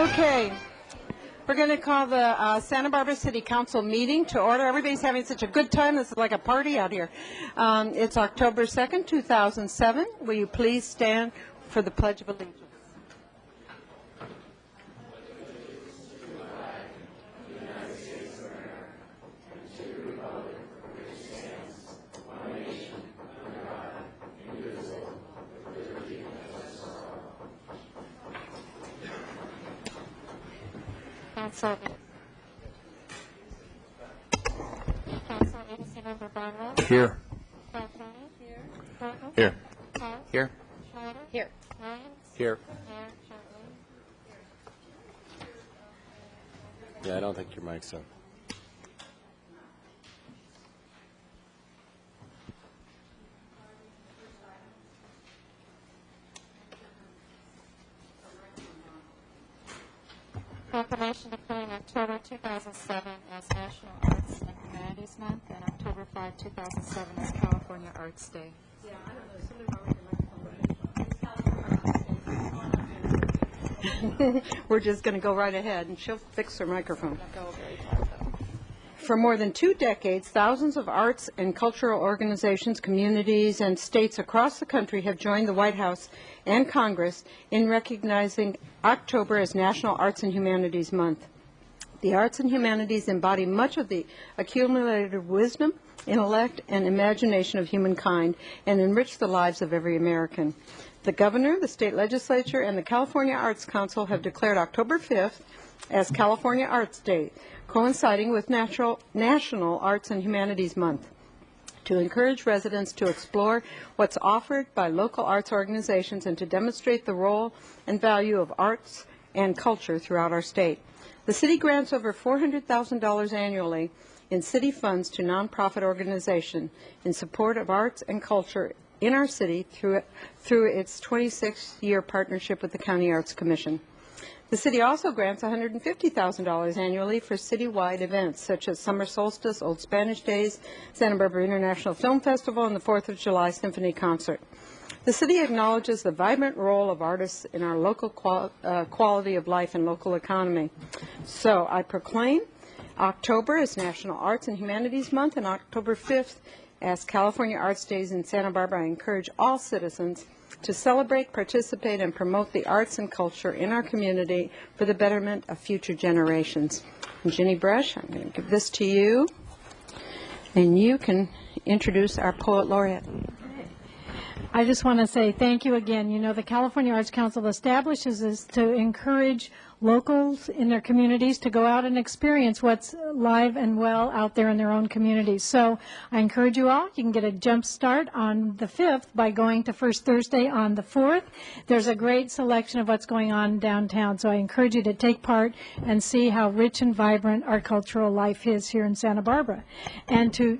Okay, we're going to call the Santa Barbara City Council meeting to order. Everybody's having such a good time. This is like a party out here. It's October 2nd, 2007. Will you please stand for the Pledge of Allegiance? Here. Here. Here. Here. Here. Yeah, I don't think your mic's up. Proclamation declaring October 2007 as National Arts and Humanities Month and October 5, 2007 as California Arts Day. Yeah, I don't know. We're just going to go right ahead, and she'll fix her microphone. For more than 2 decades, thousands of arts and cultural organizations, communities, and states across the country have joined the White House and Congress in recognizing October as National Arts and Humanities Month. The arts and humanities embody much of the accumulated wisdom, intellect, and imagination of humankind and enrich the lives of every American. The governor, the state legislature, and the California Arts Council have declared October 5th as California Arts Day, coinciding with National Arts and Humanities Month, to encourage residents to explore what's offered by local arts organizations and to demonstrate the role and value of arts and culture throughout our state. The city grants over $400,000 annually in city funds to nonprofit organizations in support of arts and culture in our city through its 26-year partnership with the County Arts Commission. The city also grants $150,000 annually for citywide events such as Summer Solstice, Old Spanish Days, Santa Barbara International Film Festival, and the 4th of July Symphony Concert. The city acknowledges the vibrant role of artists in our local quality of life and local economy. So I proclaim October as National Arts and Humanities Month and October 5th as California Arts Days in Santa Barbara. I encourage all citizens to celebrate, participate, and promote the arts and culture in our community for the betterment of future generations. And Ginny Brush, I'm going to give this to you, and you can introduce our Poet Laureate. I just want to say thank you again. You know, the California Arts Council establishes this to encourage locals in their communities to go out and experience what's live and well out there in their own communities. So I encourage you all. You can get a jump start on the 5th by going to First Thursday on the 4th. There's a great selection of what's going on downtown. So I encourage you to take part and see how rich and vibrant our cultural life is here in Santa Barbara. And to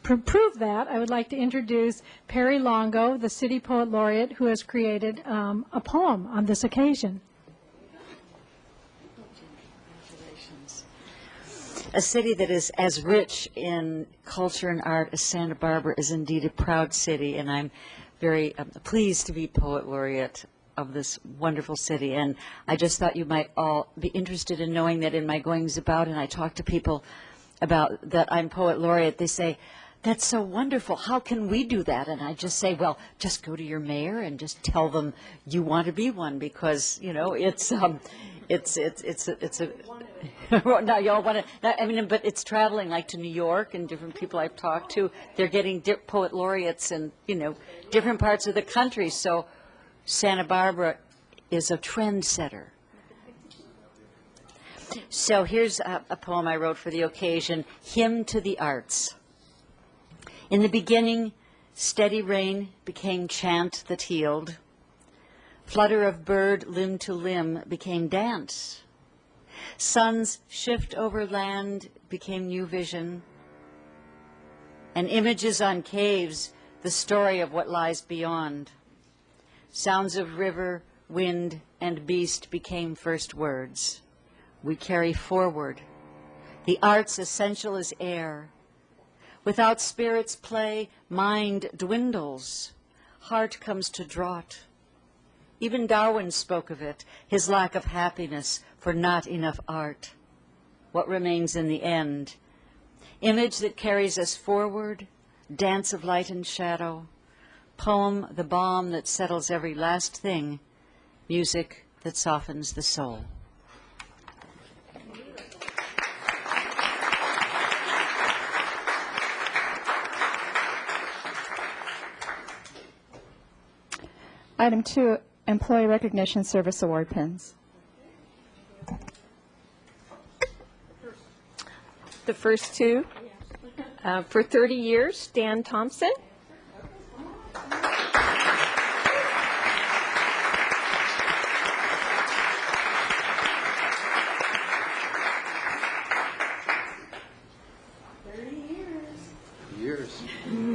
prove that, I would like to introduce Perry Longo, the City Poet Laureate, who has created a poem on this occasion. Congratulations. A city that is as rich in culture and art as Santa Barbara is indeed a proud city, and I'm very pleased to be Poet Laureate of this wonderful city. And I just thought you might all be interested in knowing that in my goings about, and I talk to people about that I'm Poet Laureate, they say, "That's so wonderful. How can we do that?" And I just say, well, just go to your mayor and just tell them you want to be one, because you know it's a no, y'all want to. I mean, but it's traveling like to New York, and different people I've talked to, they're getting Poet Laureates in different parts of the country. So Santa Barbara is a trendsetter. So here's a poem I wrote for the occasion, Hymn to the Arts. In the beginning, steady rain became chant that healed. Flutter of bird limb to limb became dance. Sun's shift over land became new vision. And images on caves, the story of what lies beyond. Sounds of river, wind, and beast became first words. We carry forward. The arts essential as air. Without spirit's play, mind dwindles. Heart comes to draught. Even Darwin spoke of it, his lack of happiness for not enough art. What remains in the end? Image that carries us forward, dance of light and shadow, poem, the balm that settles every last thing, music that softens the soul. Item 2, Employee Recognition Service Award pins. The first two, for 30 years, Stan Thompson.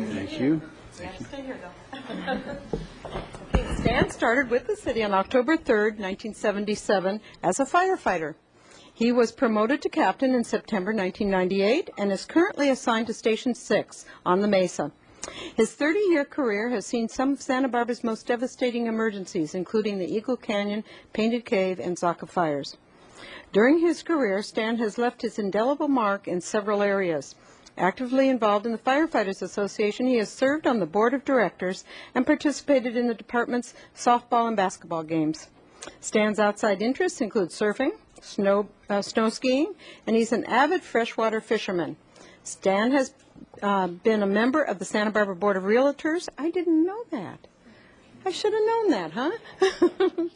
Thank you. Stan started with the city on October 3rd, 1977, as a firefighter. He was promoted to captain in September 1998 and is currently assigned to Station 6 on the Mesa. His 30-year career has seen some of Santa Barbara's most devastating emergencies, including the Eagle Canyon, Painted Cave, and Zaca fires. During his career, Stan has left his indelible mark in several areas. Actively involved in the Firefighters Association, he has served on the board of directors and participated in the department's softball and basketball games. Stan's outside interests include surfing, snow skiing, and he's an avid freshwater fisherman. Stan has been a member of the Santa Barbara Board of Realtors. I didn't know that. I should have known that, huh?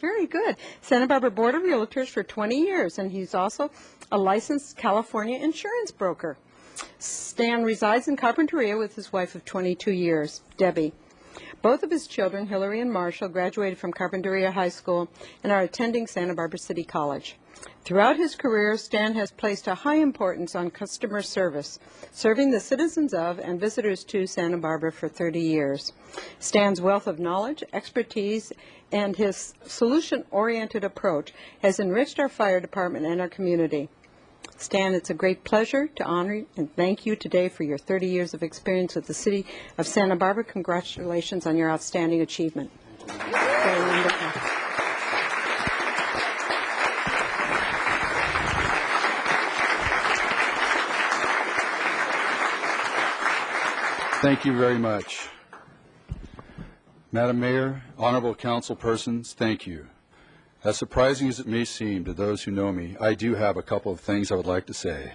Very good. Santa Barbara Board of Realtors for 20 years, and he's also a licensed California insurance broker. Stan resides in Carpinteria with his wife of 22 years, Debbie. Both of his children, Hillary and Marshall, graduated from Carpinteria High School and are attending Santa Barbara City College. Throughout his career, Stan has placed a high importance on customer service, serving the citizens of and visitors to Santa Barbara for 30 years. Stan's wealth of knowledge, expertise, and his solution-oriented approach has enriched our fire department and our community. Stan, it's a great pleasure to honor and thank you today for your 30 years of experience with the City of Santa Barbara. Congratulations on your outstanding achievement. Very wonderful. Thank you very much. Madam Mayor, honorable council persons, thank you. As surprising as it may seem to those who know me, I do have a couple of things I would like to say.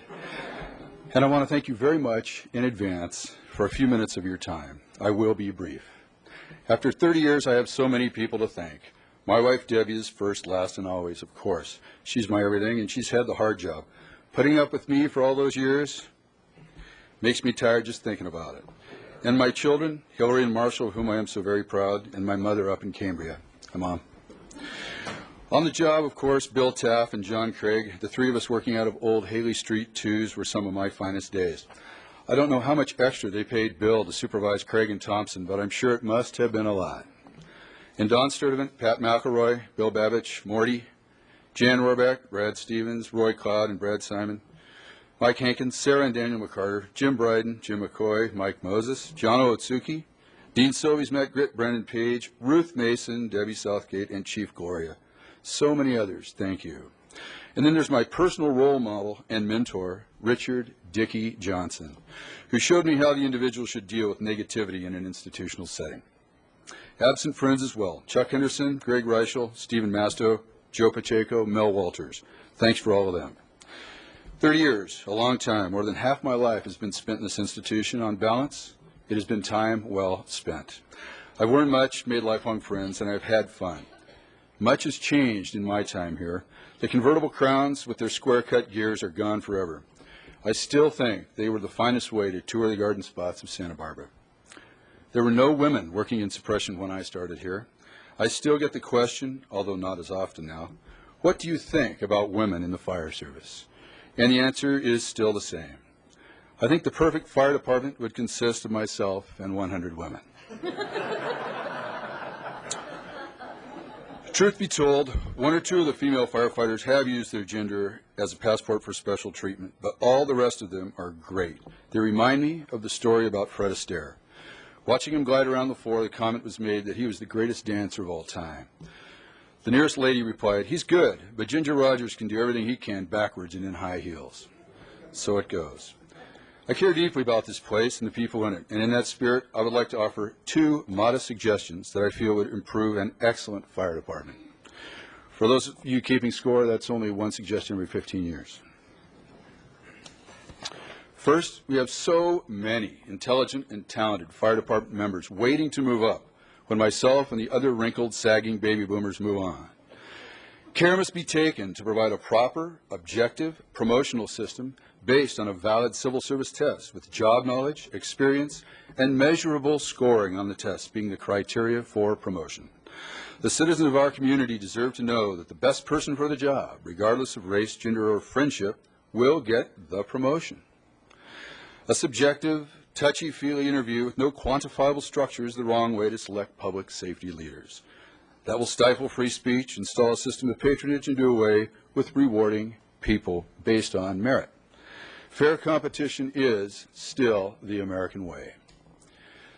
And I want to thank you very much in advance for a few minutes of your time. I will be brief. After 30 years, I have so many people to thank. My wife Debbie is first, last, and always, of course. She's my everything, and she's had the hard job. Putting up with me for all those years makes me tired just thinking about it. And my children, Hillary and Marshall, of whom I am so very proud, and my mother up in Cambria. Hi, Mom. On the job, of course, Bill Taff and John Craig, the three of us working out of old Haley Street 2s were some of my finest days. I don't know how much extra they paid Bill to supervise Craig and Thompson, but I'm sure it must have been a lot. And Don Sturdivant, Pat McElroy, Bill Babich, Morty, Jan Rohrbeck, Brad Stevens, Roy Cloud and Brad Simon, Mike Hankins, Sarah and Daniel McCarter, Jim Bryden, Jim McCoy, Mike Moses, John Otsuki, Dean Sovies, Matt Gritt, Brendan Page, Ruth Mason, Debbie Southgate, and Chief Gloria. So many others, thank you. And then there's my personal role model and mentor, Richard Dickey Johnson, who showed me how the individual should deal with negativity in an institutional setting. Absent friends as well, Chuck Henderson, Greg Reichel, Stephen Masto, Joe Pacheco, Mel Walters. Thanks for all of them. 30 years, a long time. More than half my life has been spent in this institution. On balance, it has been time well spent. I've learned much, made lifelong friends, and I've had fun. Much has changed in my time here. The convertible crowns with their square-cut gears are gone forever. I still think they were the finest way to tour the garden spots of Santa Barbara. There were no women working in suppression when I started here. I still get the question, although not as often now, what do you think about women in the fire service? And the answer is still the same. I think the perfect fire department would consist of myself and 100 women. Truth be told, one or two of the female firefighters have used their gender as a passport for special treatment, but all the rest of them are great. They remind me of the story about Fred Astaire. Watching him glide around the floor, the comment was made that he was the greatest dancer of all time. The nearest lady replied, "He's good, but Ginger Rogers can do everything he can backwards and in high heels." So it goes. I care deeply about this place and the people in it, and in that spirit, I would like to offer 2 modest suggestions that I feel would improve an excellent fire department. For those of you keeping score, that's only 1 suggestion every 15 years. First, we have so many intelligent and talented fire department members waiting to move up when myself and the other wrinkled, sagging baby boomers move on. Care must be taken to provide a proper, objective promotional system based on a valid civil service test with job knowledge, experience, and measurable scoring on the test being the criteria for promotion. The citizens of our community deserve to know that the best person for the job, regardless of race, gender, or friendship, will get the promotion. A subjective, touchy-feely interview with no quantifiable structure is the wrong way to select public safety leaders. That will stifle free speech, install a system of patronage, and do away with rewarding people based on merit. Fair competition is still the American way.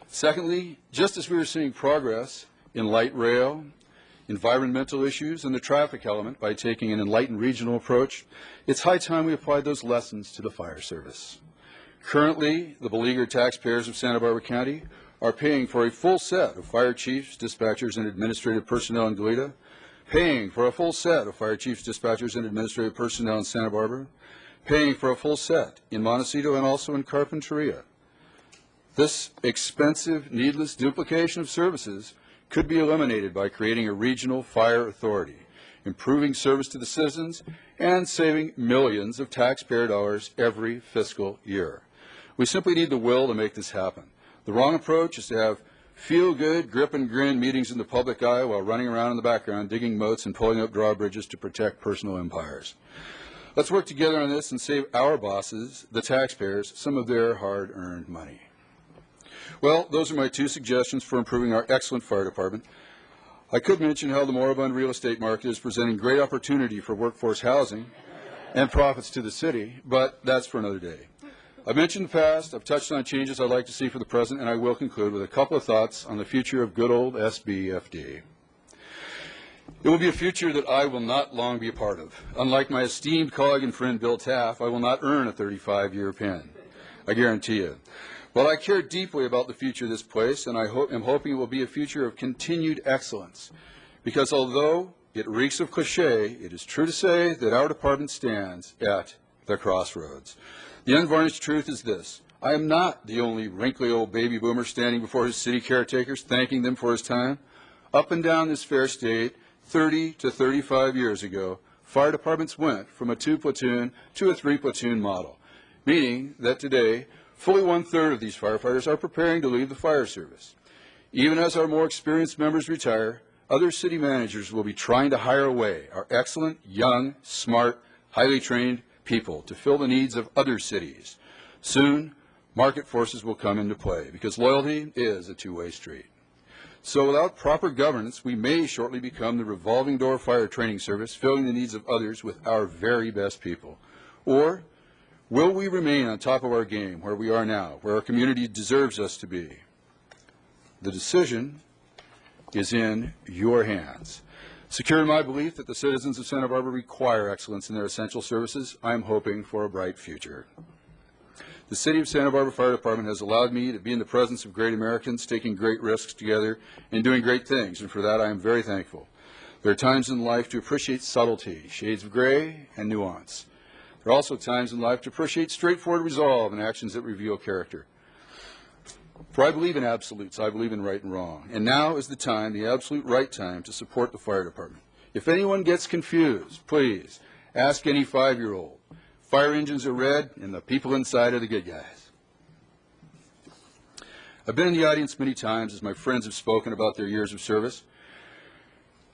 Secondly, just as we are seeing progress in light rail, environmental issues, and the traffic element by taking an enlightened regional approach, it's high time we applied those lessons to the fire service. Currently, the beleaguered taxpayers of Santa Barbara County are paying for a full set of fire chiefs, dispatchers, and administrative personnel in Goleta, paying for a full set of fire chiefs, dispatchers, and administrative personnel in Santa Barbara, paying for a full set in Montecito and also in Carpinteria. This expensive, needless duplication of services could be eliminated by creating a regional fire authority, improving service to the citizens, and saving millions of taxpayer dollars every fiscal year. We simply need the will to make this happen. The wrong approach is to have feel-good, grip-and-grin meetings in the public eye while running around in the background, digging moats and pulling up drawbridges to protect personal empires. Let's work together on this and save our bosses, the taxpayers, some of their hard-earned money. Well, those are my 2 suggestions for improving our excellent fire department. I could mention how the moribund real estate market is presenting great opportunity for workforce housing and profits to the city, but that's for another day. I've mentioned the past, I've touched on changes I'd like to see for the present, and I will conclude with a couple of thoughts on the future of good old SBFD. It will be a future that I will not long be a part of. Unlike my esteemed colleague and friend Bill Taft, I will not earn a 35-year pin. I guarantee you. But I care deeply about the future of this place, and am hoping it will be a future of continued excellence. Because although it reeks of cliché, it is true to say that our department stands at the crossroads. The unvarnished truth is this: I am not the only wrinkly old baby boomer standing before his city caretakers, thanking them for his time. Up and down this fair state, 30 to 35 years ago, fire departments went from a 2-platoon to a 3-platoon model, meaning that today, fully 1/3 of these firefighters are preparing to leave the fire service. Even as our more experienced members retire, other city managers will be trying to hire away our excellent, young, smart, highly trained people to fill the needs of other cities. Soon, market forces will come into play because loyalty is a 2-way street. So without proper governance, we may shortly become the revolving door fire training service, filling the needs of others with our very best people. Or will we remain on top of our game where we are now, where our community deserves us to be? The decision is in your hands. Secure in my belief that the citizens of Santa Barbara require excellence in their essential services, I am hoping for a bright future. The City of Santa Barbara Fire Department has allowed me to be in the presence of great Americans, taking great risks together and doing great things, and for that I am very thankful. There are times in life to appreciate subtlety, shades of gray, and nuance. There are also times in life to appreciate straightforward resolve and actions that reveal character. For I believe in absolutes. I believe in right and wrong. And now is the time, the absolute right time, to support the fire department. If anyone gets confused, please ask any 5-year-old. Fire engines are red, and the people inside are the good guys. I've been in the audience many times as my friends have spoken about their years of service.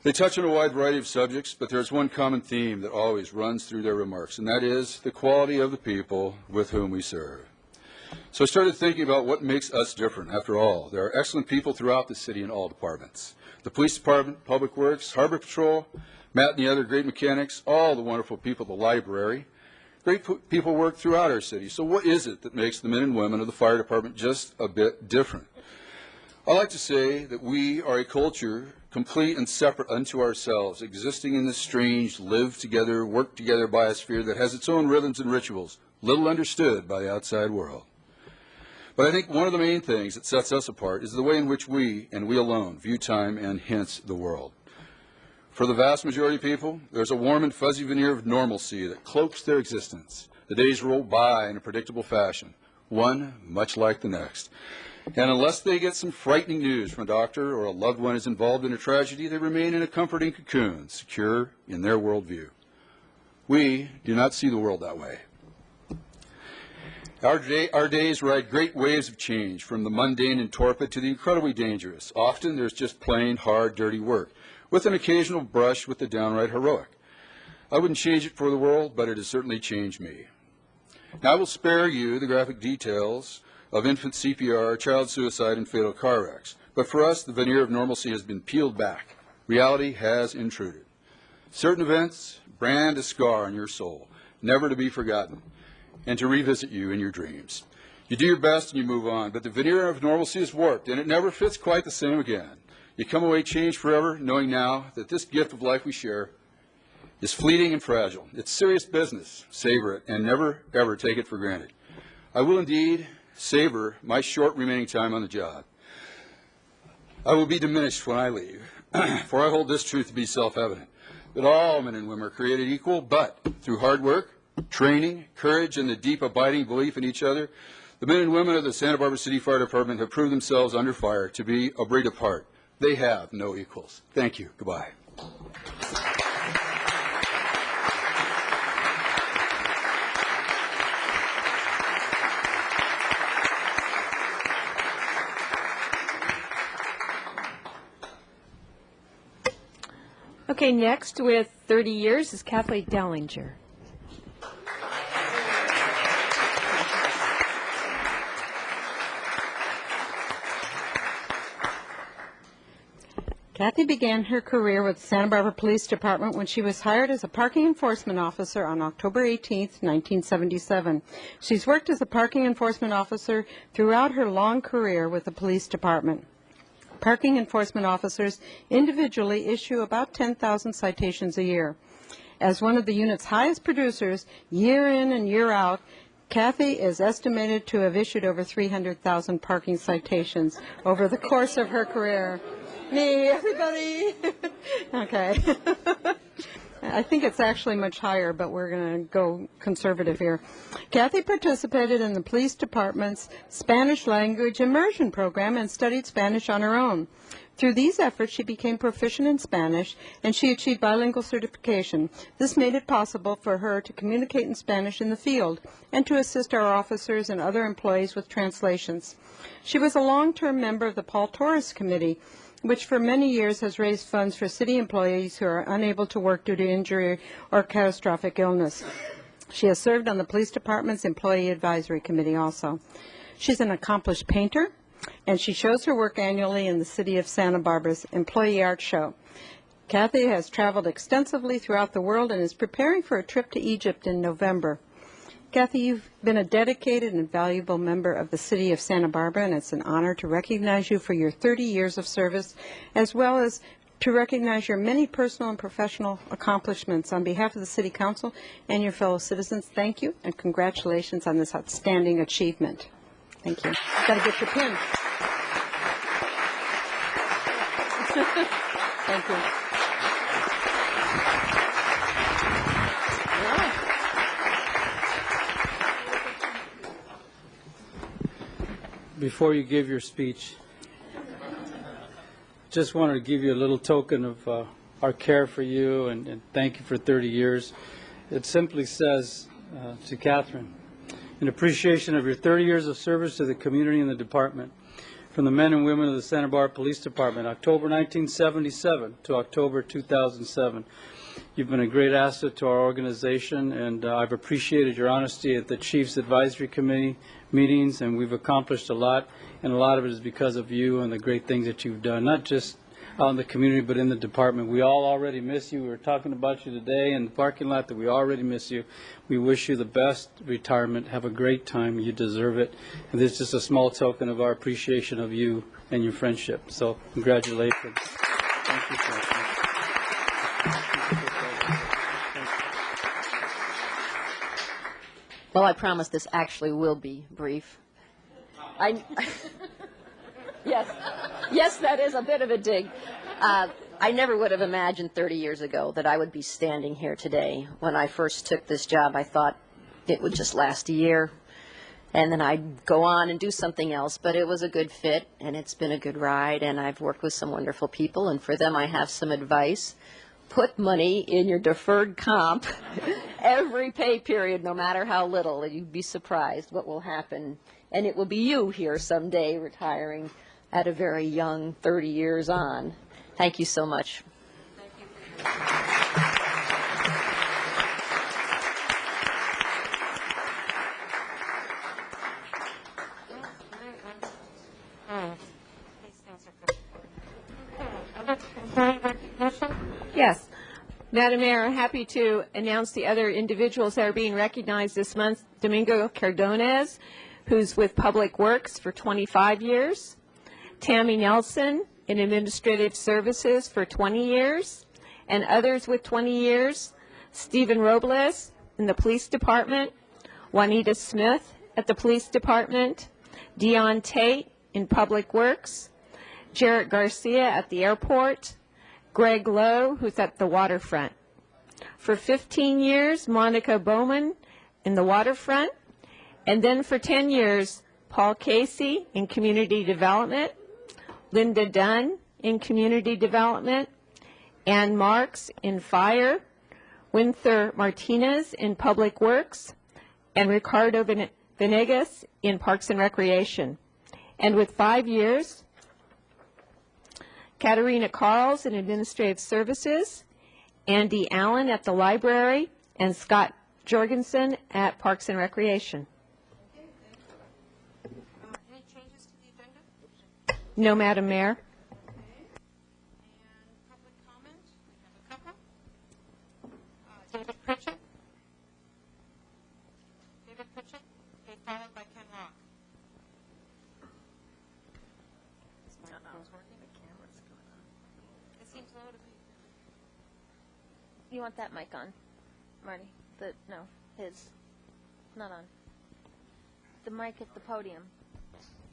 They touch on a wide variety of subjects, but there's one common theme that always runs through their remarks, and that is the quality of the people with whom we serve. So I started thinking about what makes us different. After all, there are excellent people throughout the city in all departments. The police department, public works, harbor patrol, Matt and the other great mechanics, all the wonderful people at the library. Great people work throughout our city. So what is it that makes the men and women of the fire department just a bit different? I like to say that we are a culture complete and separate unto ourselves, existing in this strange, live together, work together biosphere that has its own rhythms and rituals, little understood by the outside world. But I think one of the main things that sets us apart is the way in which we, and we alone, view time and hence the world. For the vast majority of people, there's a warm and fuzzy veneer of normalcy that cloaks their existence. The days roll by in a predictable fashion, one much like the next. And unless they get some frightening news from a doctor or a loved one is involved in a tragedy, they remain in a comforting cocoon, secure in their worldview. We do not see the world that way. Our days ride great waves of change, from the mundane and torpid to the incredibly dangerous. Often there's just plain, hard, dirty work, with an occasional brush with the downright heroic. I wouldn't change it for the world, but it has certainly changed me. Now I will spare you the graphic details of infant CPR, child suicide, and fatal car wrecks. But for us, the veneer of normalcy has been peeled back. Reality has intruded. Certain events brand a scar on your soul, never to be forgotten, and to revisit you in your dreams. You do your best and you move on, but the veneer of normalcy is warped, and it never fits quite the same again. You come away changed forever, knowing now that this gift of life we share is fleeting and fragile. It's serious business. Savor it, and never, ever take it for granted. I will indeed savor my short remaining time on the job. I will be diminished when I leave, for I hold this truth to be self-evident, that all men and women are created equal, but through hard work, training, courage, and the deep abiding belief in each other, the men and women of the Santa Barbara City Fire Department have proved themselves under fire to be a breed apart. They have no equals. Thank you. Goodbye. Okay, next with 30 years is Kathleen Dellinger. Kathy began her career with the Santa Barbara Police Department when she was hired as a parking enforcement officer on October 18, 1977. She's worked as a parking enforcement officer throughout her long career with the police department. Parking enforcement officers individually issue about 10,000 citations a year. As one of the unit's highest producers, year in and year out, Kathy is estimated to have issued over 300,000 parking citations over the course of her career. Me, everybody. Okay. I think it's actually much higher, but we're going to go conservative here. Kathy participated in the police department's Spanish language immersion program and studied Spanish on her own. Through these efforts, she became proficient in Spanish, and she achieved bilingual certification. This made it possible for her to communicate in Spanish in the field and to assist our officers and other employees with translations. She was a long-term member of the Paul Torres Committee, which for many years has raised funds for city employees who are unable to work due to injury or catastrophic illness. She has served on the Police Department's Employee Advisory Committee also. She's an accomplished painter, and she shows her work annually in the City of Santa Barbara's Employee Art Show. Kathy has traveled extensively throughout the world and is preparing for a trip to Egypt in November. Kathy, you've been a dedicated and valuable member of the City of Santa Barbara, and it's an honor to recognize you for your 30 years of service, as well as to recognize your many personal and professional accomplishments. On behalf of the City Council and your fellow citizens, thank you and congratulations on this outstanding achievement. Thank you. You've got to get your pin. Thank you. Before you give your speech, just wanted to give you a little token of our care for you and thank you for 30 years. It simply says to Catherine, in appreciation of your 30 years of service to the community and the department, from the men and women of the Santa Barbara Police Department, October 1977 to October 2007. You've been a great asset to our organization, and I've appreciated your honesty at the Chiefs Advisory Committee meetings, and we've accomplished a lot, and a lot of it is because of you and the great things that you've done, not just out in the community, but in the department. We all already miss you. We were talking about you today in the parking lot that we already miss you. We wish you the best retirement. Have a great time. You deserve it. And this is just a small token of our appreciation of you and your friendship. So congratulations. Thank you, Catherine. Well, I promise this actually will be brief. Yes, that is a bit of a dig. I never would have imagined 30 years ago that I would be standing here today. When I first took this job, I thought it would just last a year, and then I'd go on and do something else. But it was a good fit, and it's been a good ride, and I've worked with some wonderful people, and for them I have some advice. Put money in your deferred comp every pay period, no matter how little, and you'd be surprised what will happen. And it will be you here someday retiring at a very young 30 years on. Thank you so much. Yes. Madam Mayor, I'm happy to announce the other individuals that are being recognized this month. Domingo Cardonez, who's with Public Works for 25 years. Tammy Nelson in Administrative Services for 20 years. And others with 20 years. Stephen Robles in the Police Department. Juanita Smith at the Police Department. Dion Tate in Public Works. Jarrett Garcia at the airport. Greg Lowe, who's at the waterfront. For 15 years, Monica Bowman in the waterfront. And then for 10 years, Paul Casey in community development, Linda Dunn in community development, Ann Marks in fire, Winther Martinez in public works, and Ricardo Venegas in Parks and Recreation. And with 5 years, Katarina Carls in Administrative Services, Andy Allen at the Library, and Scott Jorgensen at Parks and Recreation. Any changes to the agenda? No, Madam Mayor. And public comment? We have a couple. David Pritchett. David Pritchett, okay, followed by Ken Rock. It seems low to me. You want that mic on, Marty? No, his. Not on. The mic at the podium.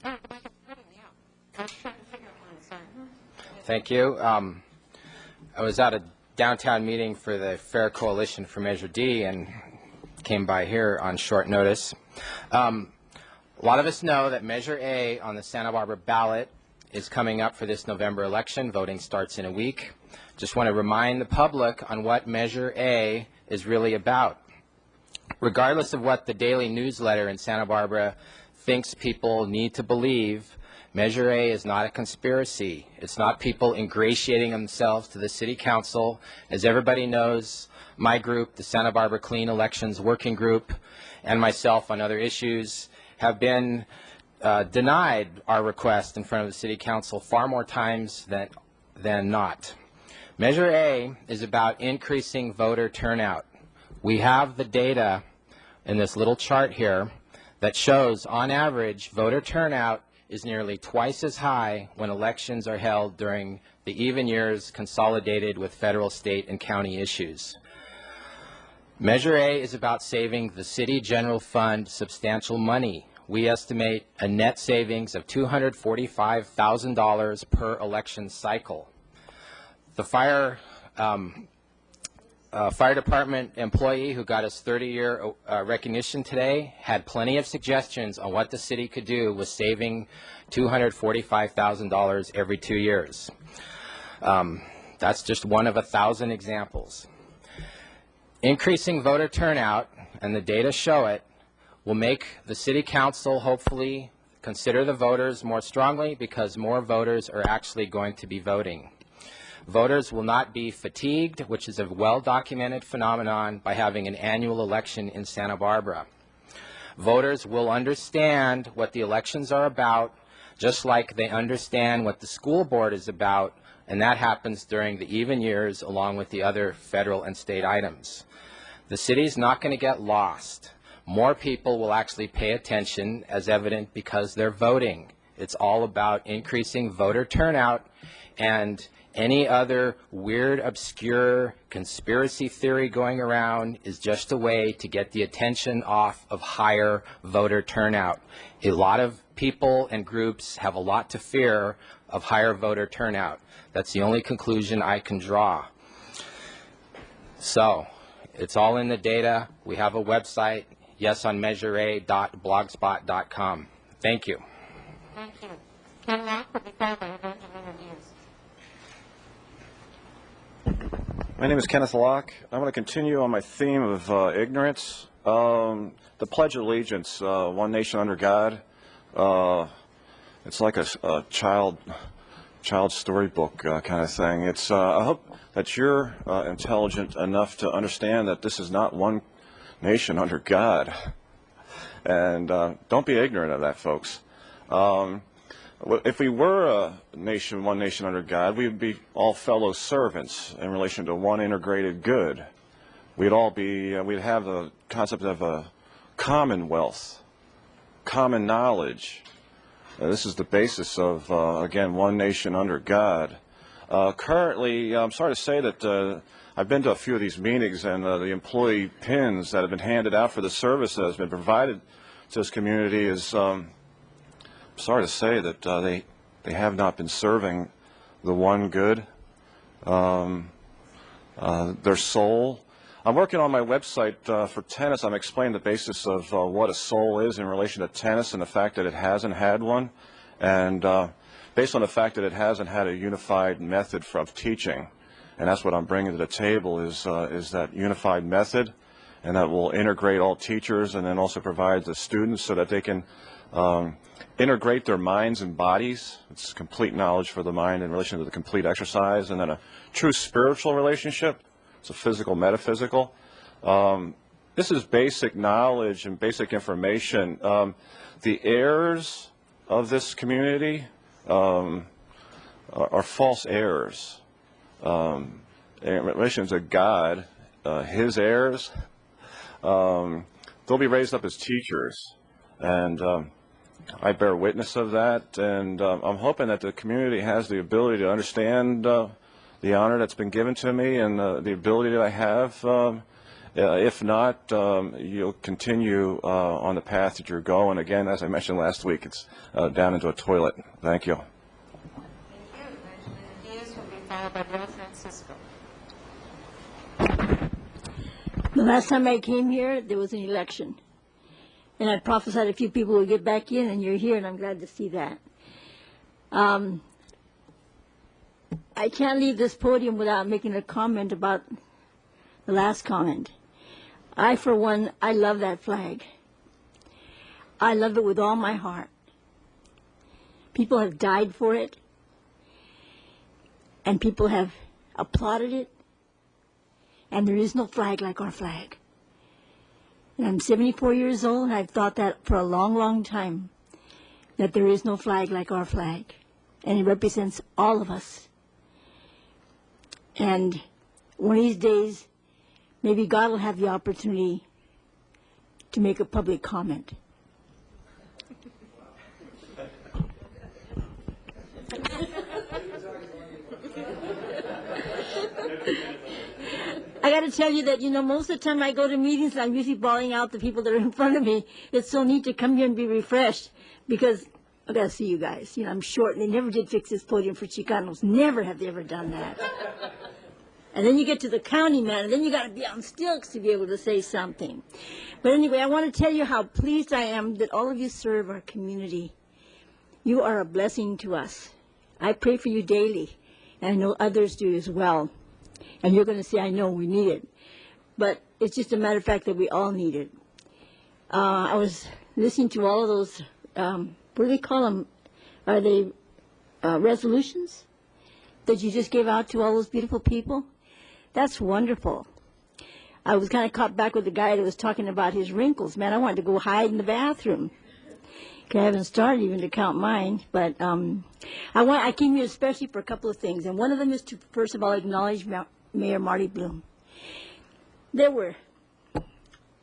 Oh, the mic at the podium, yeah. I was trying to figure out one, sorry. Thank you. I was at a downtown meeting for the Fair Coalition for Measure D and came by here on short notice. A lot of us know that Measure A on the Santa Barbara ballot is coming up for this November election. Voting starts in a week. Just want to remind the public on what Measure A is really about. Regardless of what the daily newsletter in Santa Barbara thinks people need to believe, Measure A is not a conspiracy. It's not people ingratiating themselves to the City Council. As everybody knows, my group, the Santa Barbara Clean Elections Working Group, and myself on other issues have been denied our request in front of the City Council far more times than not. Measure A is about increasing voter turnout. We have the data in this little chart here that shows, on average, voter turnout is nearly twice as high when elections are held during the even years consolidated with federal, state, and county issues. Measure A is about saving the city general fund substantial money. We estimate a net savings of $245,000 per election cycle. The fire department employee who got his 30-year recognition today had plenty of suggestions on what the city could do with saving $245,000 every 2 years. That's just one of 1,000 examples. Increasing voter turnout, and the data show it, will make the City Council hopefully consider the voters more strongly because more voters are actually going to be voting. Voters will not be fatigued, which is a well-documented phenomenon, by having an annual election in Santa Barbara. Voters will understand what the elections are about, just like they understand what the school board is about, and that happens during the even years along with the other federal and state items. The city's not going to get lost. More people will actually pay attention, as evident because they're voting. It's all about increasing voter turnout and Any other weird, obscure conspiracy theory going around is just a way to get the attention off of higher voter turnout. A lot of people and groups have a lot to fear of higher voter turnout. That's the only conclusion I can draw. So, it's all in the data. We have a website, yesonmeasura.blogspot.com. Thank you. Thank you. Ken Locke will be followed by Evangeline Reviews. My name is Kenneth Locke. I'm going to continue on my theme of ignorance. The Pledge of Allegiance, one nation under God. It's like a child storybook kind of thing. It's I hope that you're intelligent enough to understand that this is not one nation under God. And don't be ignorant of that, folks. If we were a nation, one nation under God, we would be all fellow servants in relation to one integrated good. We'd all be, we'd have the concept of a commonwealth, common knowledge. This is the basis of, again, one nation under God. Currently, I'm sorry to say that I've been to a few of these meetings, and the employee pins that have been handed out for the service that has been provided to this community is, sorry to say that they have not been serving the one good, their soul. I'm working on my website for tennis. I'm explaining the basis of what a soul is in relation to tennis and the fact that it hasn't had one, and based on the fact that it hasn't had a unified method of teaching. And that's what I'm bringing to the table is that unified method, and that will integrate all teachers and then also provide the students so that they can integrate their minds and bodies. It's complete knowledge for the mind in relation to the complete exercise, and then a true spiritual relationship. It's a physical, metaphysical. This is basic knowledge and basic information. The errors of this community are false errors. In relation to God, His errors, they'll be raised up as teachers. And I bear witness of that, and I'm hoping that the community has the ability to understand the honor that's been given to me and the ability that I have. If not, you'll continue on the path that you're going. Again, as I mentioned last week, it's down into a toilet. Thank you. Thank you. Evangeline Reviews will be followed by Bill Francisco. The last time I came here, there was an election. And I prophesied a few people would get back in, and you're here, and I'm glad to see that. I can't leave this podium without making a comment about the last comment. I, for one, I love that flag. I love it with all my heart. People have died for it, and people have applauded it, and there is no flag like our flag. And I'm 74 years old, and I've thought that for a long, long time, that there is no flag like our flag. And it represents all of us. And one of these days, maybe God will have the opportunity to make a public comment. I got to tell you that, most of the time I go to meetings, I'm usually bawling out the people that are in front of me. It's so neat to come here and be refreshed because I got to see you guys. I'm short, and they never did fix this podium for Chicanos. Never have they ever done that. And then you get to the county man, and then you got to be on stilts to be able to say something. But anyway, I want to tell you how pleased I am that all of you serve our community. You are a blessing to us. I pray for you daily, and I know others do as well. And you're going to say, I know we need it. But it's just a matter of fact that we all need it. I was listening to all of those, what do they call them? Are they resolutions that you just gave out to all those beautiful people? That's wonderful. I was kind of caught back with the guy that was talking about his wrinkles. Man, I wanted to go hide in the bathroom. I haven't started even to count mine, but I came here especially for a couple of things, and one of them is to first of all acknowledge Mayor Marty Bloom.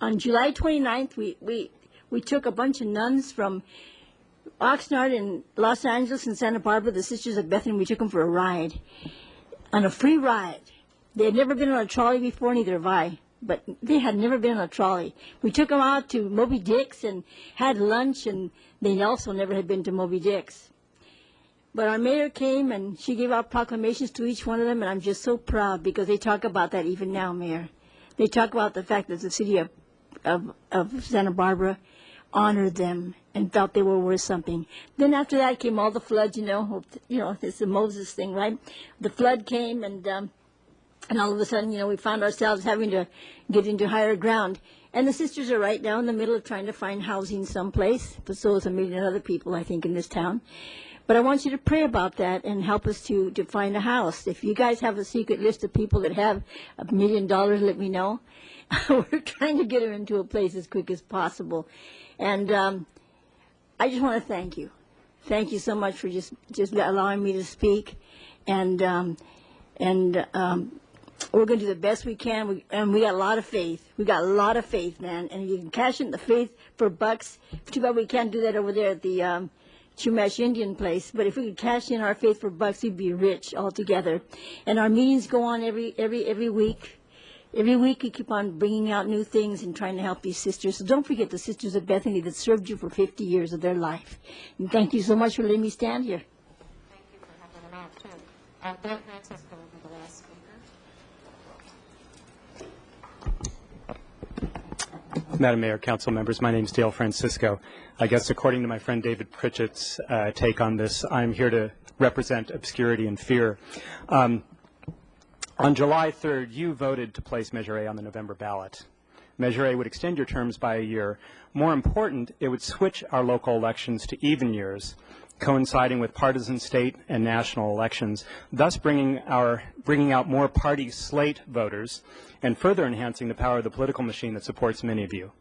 On July 29th, we took a bunch of nuns from Oxnard and Los Angeles and Santa Barbara, the Sisters of Bethany. We took them for a ride, on a free ride. They had never been on a trolley before, neither have I, but they had never been on a trolley. We took them out to Moby Dick's and had lunch, and they also never had been to Moby Dick's. But our mayor came, and she gave out proclamations to each one of them, and I'm just so proud because they talk about that even now, Mayor. They talk about the fact that the city of Santa Barbara honored them and felt they were worth something. Then after that came all the floods, you know, it's the Moses thing, right? The flood came, and all of a sudden, you know, we found ourselves having to get into higher ground. And the sisters are right now in the middle of trying to find housing someplace, but so is a million other people, I think, in this town. But I want you to pray about that and help us to find a house. If you guys have a secret list of people that have $1 million, let me know. We're trying to get them into a place as quick as possible. And I just want to thank you. Thank you so much for just allowing me to speak. And we're going to do the best we can. And we got a lot of faith. We got a lot of faith, man. And you can cash in the faith for bucks. Too bad we can't do that over there at the Chumash Indian place, but if we could cash in our faith for bucks, we'd be rich altogether. And our meetings go on every week. Every week we keep on bringing out new things and trying to help these sisters. So don't forget the Sisters of Bethany that served you for 50 years of their life. And thank you so much for letting me stand here. Thank you for having them out, too. Dale Francisco will be the last speaker. Madam Mayor, council members, my name is Dale Francisco. I guess according to my friend David Pritchett's take on this, I'm here to represent obscurity and fear. On July 3rd, you voted to place Measure A on the November ballot. Measure A would extend your terms by a year. More important, it would switch our local elections to even years, coinciding with partisan state and national elections, thus bringing out more party slate voters and further enhancing the power of the political machine that supports many of you.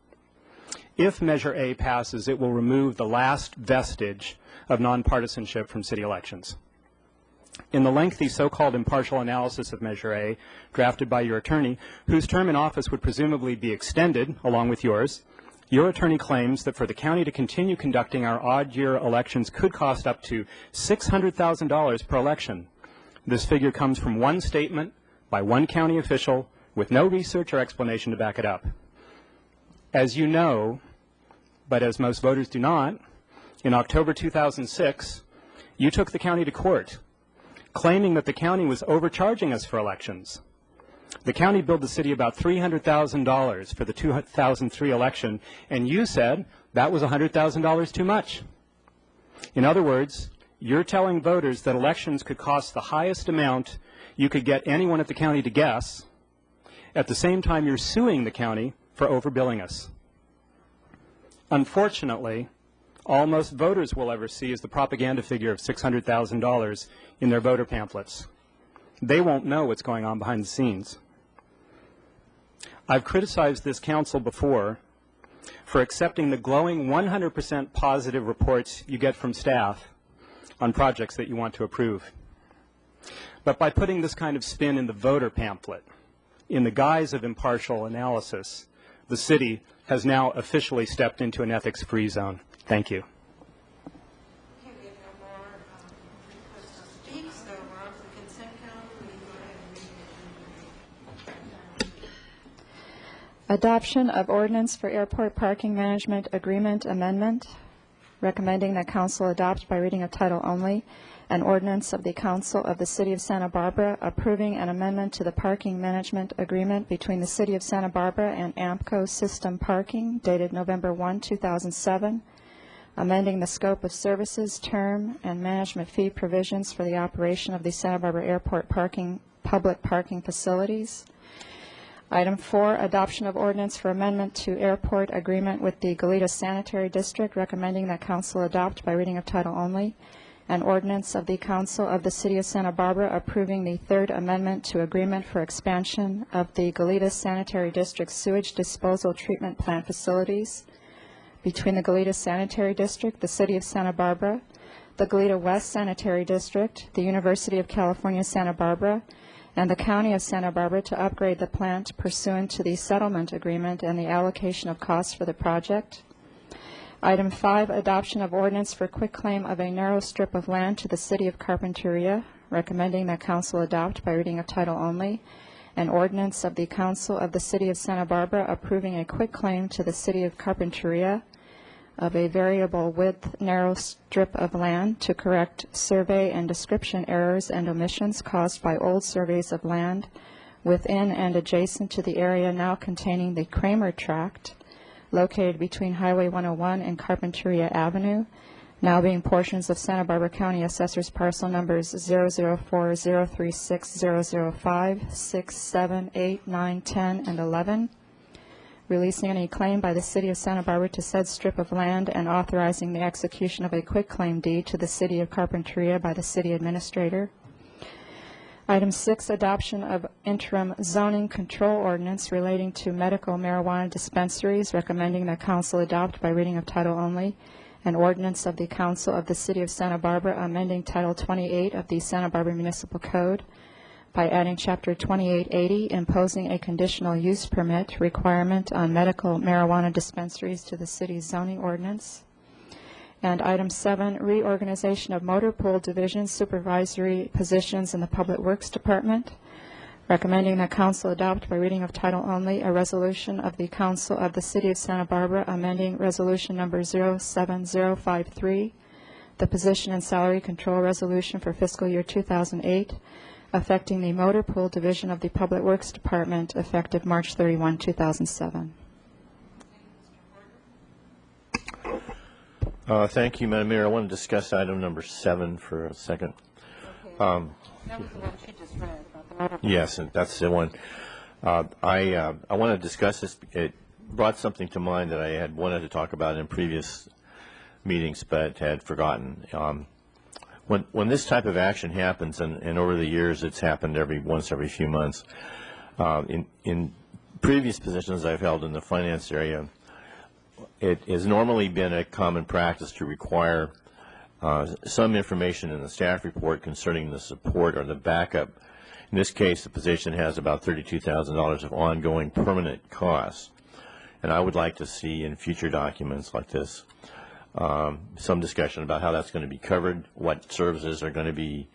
If Measure A passes, it will remove the last vestige of nonpartisanship from city elections. In the lengthy so-called impartial analysis of Measure A, drafted by your attorney, whose term in office would presumably be extended along with yours, your attorney claims that for the county to continue conducting our odd-year elections could cost up to $600,000 per election. This figure comes from one statement by one county official with no research or explanation to back it up. As you know, but as most voters do not, in October 2006, you took the county to court, claiming that the county was overcharging us for elections. The county billed the city about $300,000 for the 2003 election, and you said that was $100,000 too much. In other words, you're telling voters that elections could cost the highest amount you could get anyone at the county to guess. At the same time, you're suing the county for overbilling us. Unfortunately, all most voters will ever see is the propaganda figure of $600,000 in their voter pamphlets. They won't know what's going on behind the scenes. I've criticized this council before for accepting the glowing 100% positive reports you get from staff on projects that you want to approve. But by putting this kind of spin in the voter pamphlet, in the guise of impartial analysis, the city has now officially stepped into an ethics-free zone. Thank you. Adoption of ordinance for airport parking management agreement amendment, recommending that council adopt by reading of title only an ordinance of the Council of the City of Santa Barbara approving an amendment to the parking management agreement between the City of Santa Barbara and AMPCO System Parking dated November 1, 2007, amending the scope of services, term, and management fee provisions for the operation of the Santa Barbara Airport public parking facilities. Item 4, adoption of ordinance for amendment to airport agreement with the Goleta Sanitary District, recommending that council adopt by reading of title only an ordinance of the Council of the City of Santa Barbara approving the third amendment to agreement for expansion of the Goleta Sanitary District sewage disposal treatment plant facilities between the Goleta Sanitary District, the City of Santa Barbara, the Goleta West Sanitary District, the University of California, Santa Barbara, and the County of Santa Barbara to upgrade the plant pursuant to the settlement agreement and the allocation of costs for the project. Item 5, adoption of ordinance for quitclaim of a narrow strip of land to the City of Carpinteria, recommending that council adopt by reading of title only an ordinance of the council of the city of Santa Barbara approving a quitclaim to the city of Carpinteria of a variable width narrow strip of land to correct survey and description errors and omissions caused by old surveys of land within and adjacent to the area now containing the Kramer Tract, located between Highway 101 and Carpinteria Avenue, now being portions of Santa Barbara County Assessor's Parcel Numbers 004-036-005, 6, 7, 8, 9, 10, and 11, releasing any claim by the City of Santa Barbara to said strip of land and authorizing the execution of a quitclaim deed to the City of Carpinteria by the City Administrator. Item 6, adoption of interim zoning control ordinance relating to medical marijuana dispensaries, recommending that council adopt by reading of title only an ordinance of the Council of the City of Santa Barbara amending Title 28 of the Santa Barbara Municipal Code by adding Chapter 2880, imposing a conditional use permit requirement on medical marijuana dispensaries to the city's zoning ordinance. And item 7, reorganization of motor pool division supervisory positions in the Public Works Department, recommending that council adopt by reading of title only a resolution of the Council of the City of Santa Barbara amending Resolution Number 07053, the position and salary control resolution for fiscal year 2008, affecting the motor pool division of the Public Works Department effective March 31, 2007. Thank you, Madam Mayor. I want to discuss item number 7 for a second. That was the one she just read about the motor. Yes, and that's the one. I want to discuss this. It brought something to mind that I had wanted to talk about in previous meetings but had forgotten. When this type of action happens, and over the years it's happened once every few months, in previous positions I've held in the finance area, it has normally been a common practice to require some information in the staff report concerning the support or the backup. In this case, the position has about $32,000 of ongoing permanent costs. And I would like to see in future documents like this some discussion about how that's going to be covered, what services are going to be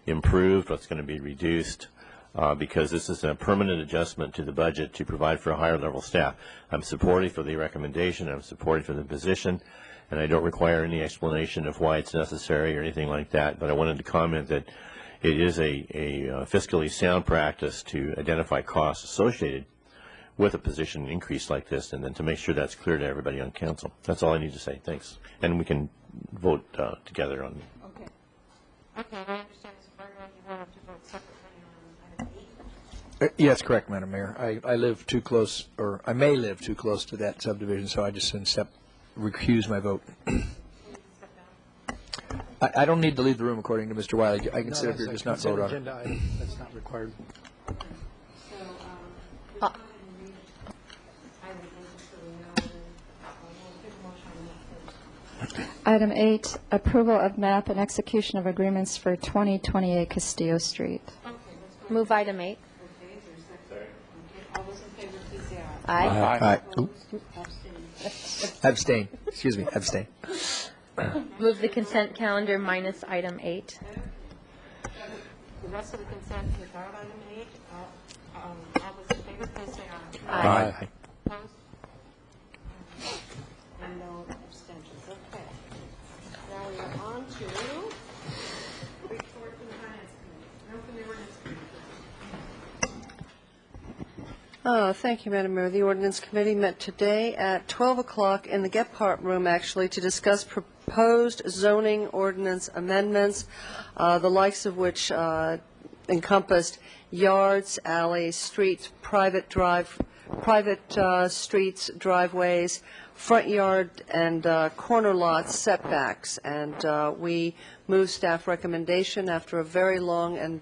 improved, what's going to be reduced, because this is a permanent adjustment to the budget to provide for a higher level staff. I'm supportive of the recommendation, I'm supportive of the position, and I don't require any explanation of why it's necessary or anything like that, but I wanted to comment that it is a fiscally sound practice to identify costs associated with a position increase like this, and then to make sure that's clear to everybody on council. That's all I need to say. Thanks. And we can vote together on it. Okay. Okay, I understand, Mr. Bergeron, you wanted to vote separately on item 8. Yes, correct, Madam Mayor. I live too close, or I may live too close to that subdivision, so I just recuse my vote. I don't need to leave the room, according to Mr. Wiley. I can sit up here, just not vote on it. That's not required. Item 8, approval of map and execution of agreements for 2028 Castillo Street. Move item 8. All those in favor, please say Aye. Aye. Abstain. Excuse me, abstain. Move the consent calendar minus item 8. The rest of the consent without item 8. All those in favor, please say aye. Aye. Opposed? And no abstentions. Okay. Now we are on to report from the Finance Committee. No, from the Ordinance Committee. Thank you, Madam Mayor. The Ordinance Committee met today at 12 o'clock in the Gephardt Room, actually, to discuss proposed zoning ordinance amendments, the likes of which encompassed yards, alleys, streets, private streets, driveways, front yard and corner lots setbacks. And we moved staff recommendation after a very long and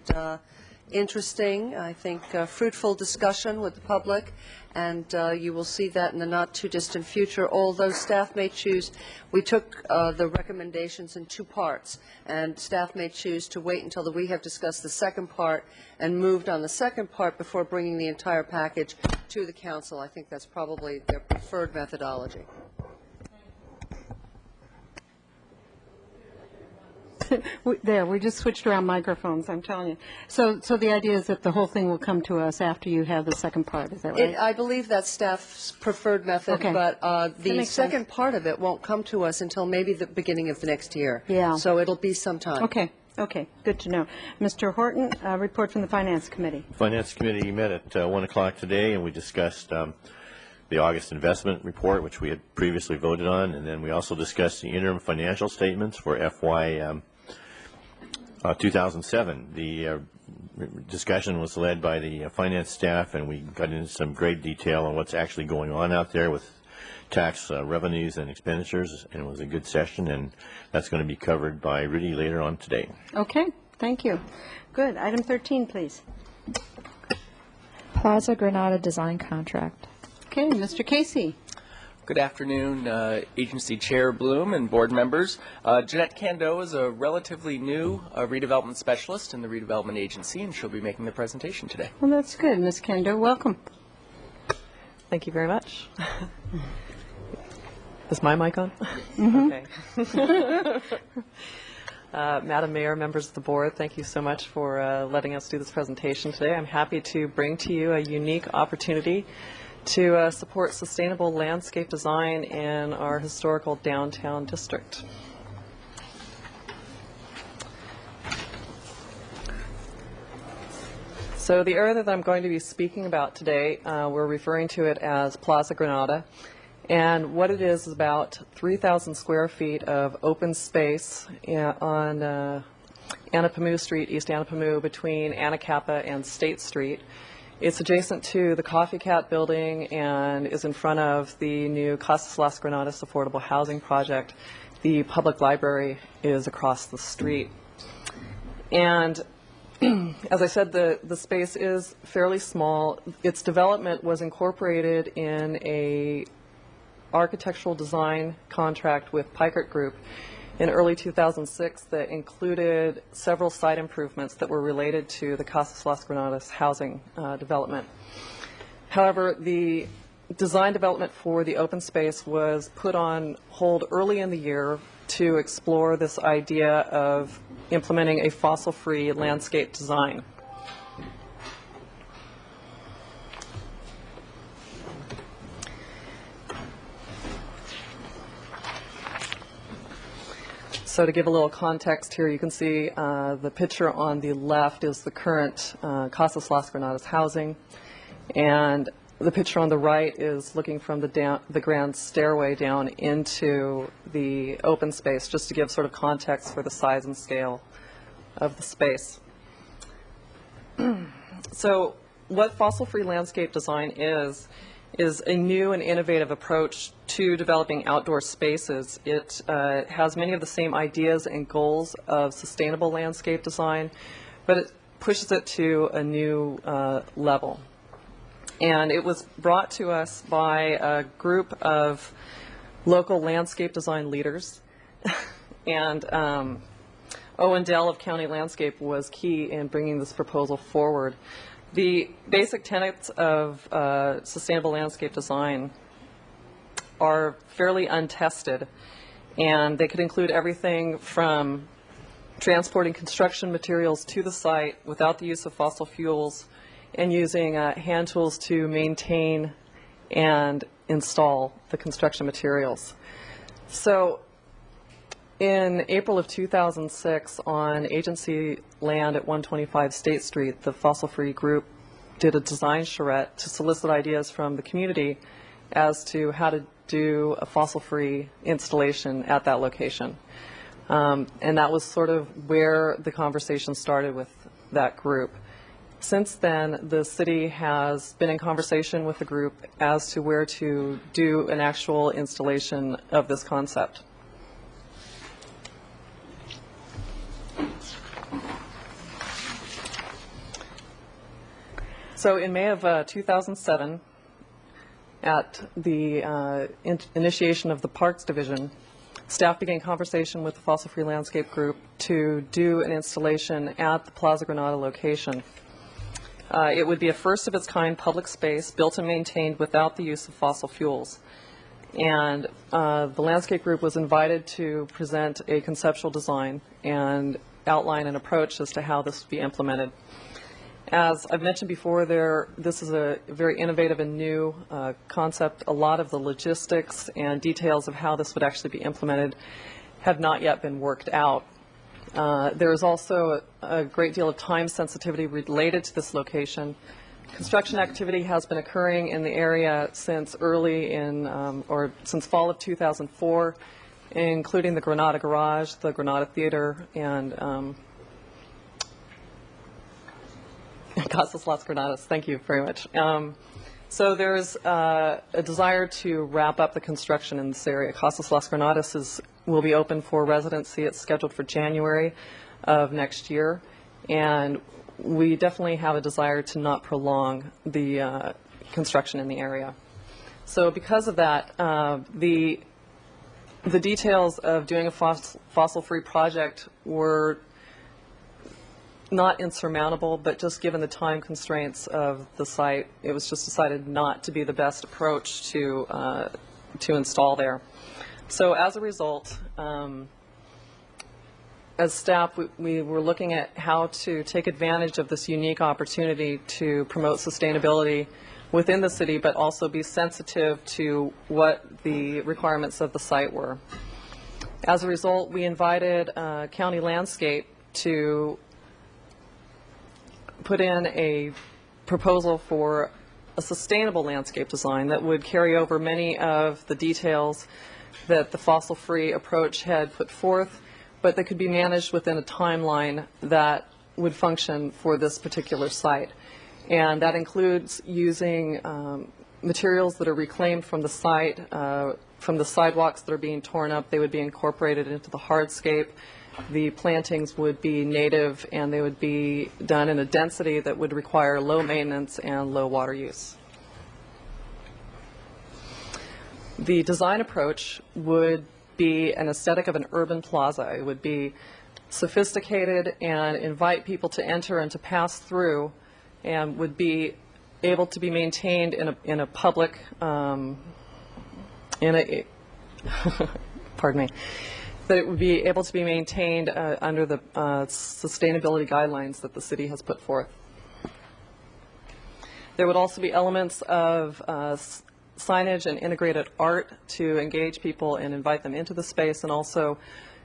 interesting, I think, fruitful discussion with the public, and you will see that in the not-too-distant future. Although staff may choose, we took the recommendations in 2 parts, and staff may choose to wait until we have discussed the second part and moved on the second part before bringing the entire package to the council. I think that's probably their preferred methodology. There, we just switched around microphones, I'm telling you. So the idea is that the whole thing will come to us after you have the second part, is that right? I believe that's staff's preferred method, Okay. but the makes second part of it won't come to us until maybe the beginning of the next year. Yeah. So it'll be some time. Okay, good to know. Mr. Horton, report from the Finance Committee. Finance Committee met at 1 o'clock today, and we discussed the August investment report, which we had previously voted on, and then we also discussed the interim financial statements for FY 2007. The discussion was led by the finance staff, and we got into some great detail on what's actually going on out there with tax revenues and expenditures, and it was a good session, and that's going to be covered by Rudy later on today. Okay, thank you. Good. Item 13, please. Plaza Granada design contract. Okay, Mr. Casey. Good afternoon, Agency Chair Bloom and board members. Jeanette Cando is a relatively new redevelopment specialist in the redevelopment agency, and she'll be making the presentation today. Well, that's good. Ms. Kendo, welcome. Thank you very much. Is my mic on? Mhm. Okay. Madam Mayor, members of the board, thank you so much for letting us do this presentation today. I'm happy to bring to you a unique opportunity to support sustainable landscape design in our historical downtown district. So the area that I'm going to be speaking about today, we're referring to it as Plaza Granada. And what it is about 3,000 square feet of open space on Anapamu Street, East Anapamu, between Anacapa and State Street. It's adjacent to the Coffee Cat building and is in front of the new Casas Las Granadas affordable housing project. The public library is across the street. And as I said, the space is fairly small. Its development was incorporated in a architectural design contract with Pikert Group in early 2006 that included several site improvements that were related to the Casas Las Granadas housing development. However, the design development for the open space was put on hold early in the year to explore this idea of implementing a fossil-free landscape design. So to give a little context here, you can see the picture on the left is the current Casas Las Granadas housing, and the picture on the right is looking from the grand stairway down into the open space, just to give sort of context for the size and scale of the space. So what fossil-free landscape design is a new and innovative approach to developing outdoor spaces. It has many of the same ideas and goals of sustainable landscape design, but it pushes it to a new level. And it was brought to us by a group of local landscape design leaders. And Owen Dell of County Landscape was key in bringing this proposal forward. The basic tenets of sustainable landscape design are fairly untested, and they could include everything from transporting construction materials to the site without the use of fossil fuels and using hand tools to maintain and install the construction materials. So in April of 2006, on agency land at 125 State Street, the Fossil Free Group did a design charrette to solicit ideas from the community as to how to do a fossil-free installation at that location. And that was sort of where the conversation started with that group. Since then, the city has been in conversation with the group as to where to do an actual installation of this concept. So in May of 2007, at the initiation of the Parks Division, staff began conversation with the Fossil Free Landscape Group to do an installation at the Plaza Granada location. It would be a first of its kind public space built and maintained without the use of fossil fuels. And the landscape group was invited to present a conceptual design and outline an approach as to how this would be implemented. As I've mentioned before, this is a very innovative and new concept. A lot of the logistics and details of how this would actually be implemented have not yet been worked out. There is also a great deal of time sensitivity related to this location. Construction activity has been occurring in the area since since fall of 2004, including the Granada Garage, the Granada Theater, and Casas Las Granadas. Thank you very much. So there's a desire to wrap up the construction in this area. Casas Las Granadas will be open for residency. It's scheduled for January of next year, and we definitely have a desire to not prolong the construction in the area. So because of that, the details of doing a fossil-free project were not insurmountable, but just given the time constraints of the site, it was just decided not to be the best approach to install there. So as a result, as staff, we were looking at how to take advantage of this unique opportunity to promote sustainability within the city, but also be sensitive to what the requirements of the site were. As a result, we invited County Landscape to put in a proposal for a sustainable landscape design that would carry over many of the details that the fossil-free approach had put forth, but that could be managed within a timeline that would function for this particular site. And that includes using materials that are reclaimed from the site, from the sidewalks that are being torn up. They would be incorporated into the hardscape. The plantings would be native, and they would be done in a density that would require low maintenance and low water use. The design approach would be an aesthetic of an urban plaza. It would be sophisticated and invite people to enter and to pass through, and would be able to be maintained in a public, pardon me, that it would be able to be maintained under the sustainability guidelines that the city has put forth. There would also be elements of signage and integrated art to engage people and invite them into the space, and also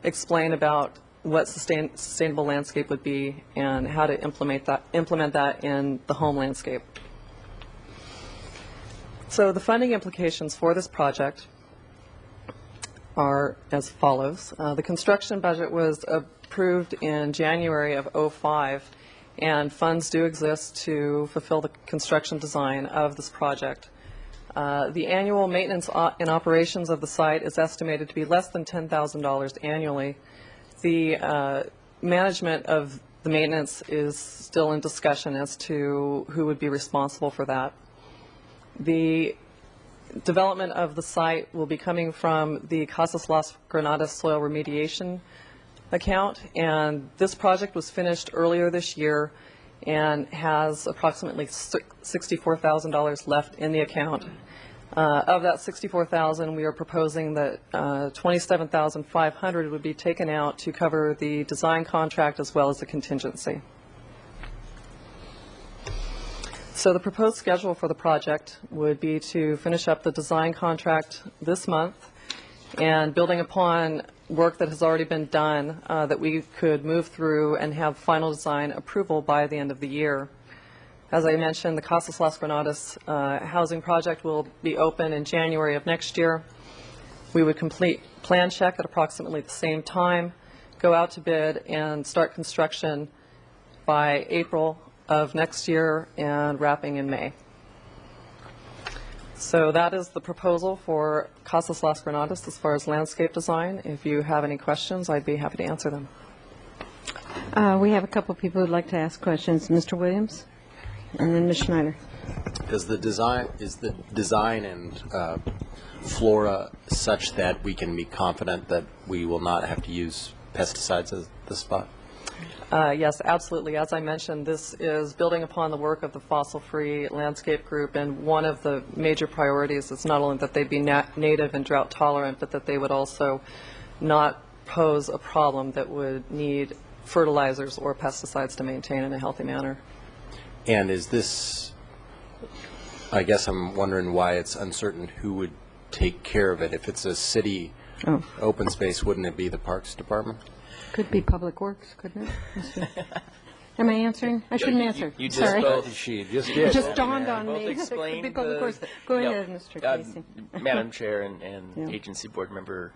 explain about what sustainable landscape would be and how to implement that in the home landscape. So the funding implications for this project are as follows. The construction budget was approved in January of '05, and funds do exist to fulfill the construction design of this project. The annual maintenance and operations of the site is estimated to be less than $10,000 annually. The management of the maintenance is still in discussion as to who would be responsible for that. The development of the site will be coming from the Casas Las Granadas soil remediation account, and this project was finished earlier this year and has approximately $64,000 left in the account. Of that $64,000, we are proposing that $27,500 would be taken out to cover the design contract as well as the contingency. So the proposed schedule for the project would be to finish up the design contract this month, and building upon work that has already been done, that we could move through and have final design approval by the end of the year. As I mentioned, the Casas Las Granadas housing project will be open in January of next year. We would complete plan check at approximately the same time, go out to bid, and start construction by April of next year and wrapping in May. So that is the proposal for Casas Las Granadas as far as landscape design. If you have any questions, I'd be happy to answer them. We have a couple people who'd like to ask questions. Mr. Williams, and then Ms. Schneider. Is the design and flora such that we can be confident that we will not have to use pesticides at this spot? Yes, absolutely. As I mentioned, this is building upon the work of the Fossil-Free Landscape Group, and one of the major priorities is not only that they be native and drought tolerant, but that they would also not pose a problem that would need fertilizers or pesticides to maintain in a healthy manner. And is this, I guess I'm wondering why it's uncertain who would take care of it. If it's a city open space, wouldn't it be the Parks Department? Could be Public Works, couldn't it? Am I answering? I shouldn't answer. You just Sorry. both, It just dawned on both me. It could be explained Public Works. Go ahead, Mr. Casey. Madam Chair and Agency Board Member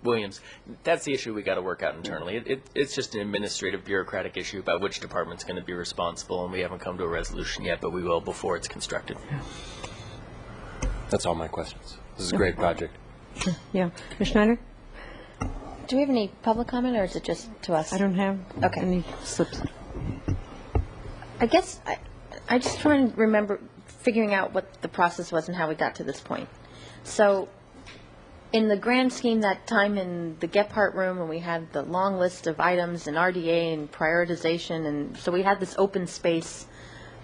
Williams, that's the issue we got to work out internally. It's just an administrative, bureaucratic issue about which department's going to be responsible, and we haven't come to a resolution yet, but we will before it's constructed. That's all my questions. This is a great project. Sure. Yeah. Ms. Schneider? Do we have any public comment, or is it just to us? I don't have any slips. I guess I just try and remember figuring out what the process was and how we got to this point. So in the grand scheme, that time in the Gephardt room, when we had the long list of items and RDA and prioritization, and so we had this open space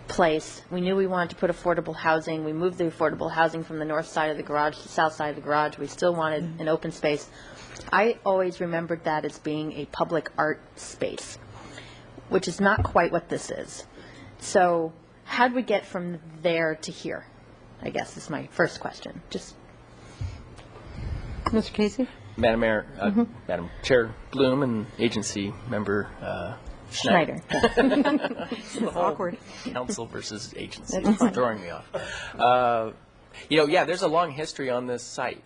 place. We knew we wanted to put affordable housing. We moved the affordable housing from the north side of the garage to the south side of the garage. We still wanted an open space. I always remembered that as being a public art space, which is not quite what this is. So how did we get from there to here, I guess, is my first question. Just Mr. Casey? Madam Mayor, Madam Chair Bloom and Agency Member Schneider. It's awkward. Council versus agency. That's It's fine. throwing me off. There's a long history on this site.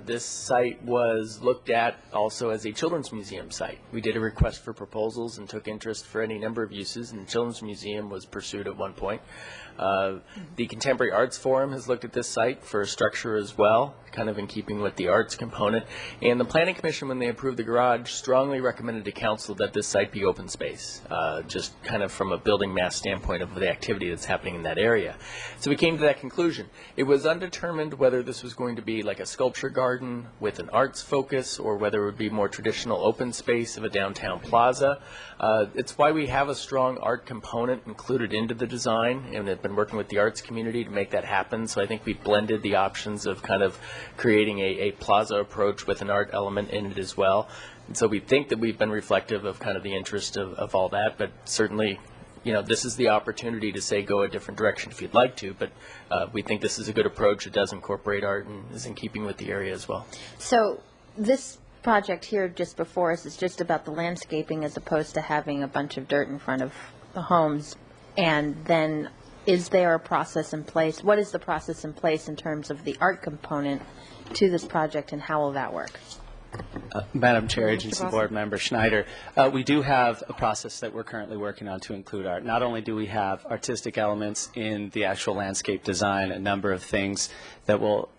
This site was looked at also as a children's museum site. We did a request for proposals and took interest for any number of uses, and the Children's Museum was pursued at one point. The Contemporary Arts Forum has looked at this site for a structure as well, kind of in keeping with the arts component. And the Planning Commission, when they approved the garage, strongly recommended to council that this site be open space, just kind of from a building mass standpoint of the activity that's happening in that area. So we came to that conclusion. It was undetermined whether this was going to be like a sculpture garden with an arts focus or whether it would be more traditional open space of a downtown plaza. It's why we have a strong art component included into the design, and have been working with the arts community to make that happen. So I think we blended the options of kind of creating a plaza approach with an art element in it as well. And so we think that we've been reflective of kind of the interest of all that, but certainly, this is the opportunity to say go a different direction if you'd like to, but we think this is a good approach. It does incorporate art and is in keeping with the area as well. So this project here just before us is just about the landscaping as opposed to having a bunch of dirt in front of the homes. And then is there a process in place? What is the process in place in terms of the art component to this project, and how will that work? Madam Chair, Agency Board Member Schneider, we do have a process that we're currently working on to include art. Not only do we have artistic elements in the actual landscape design, a number of things that will,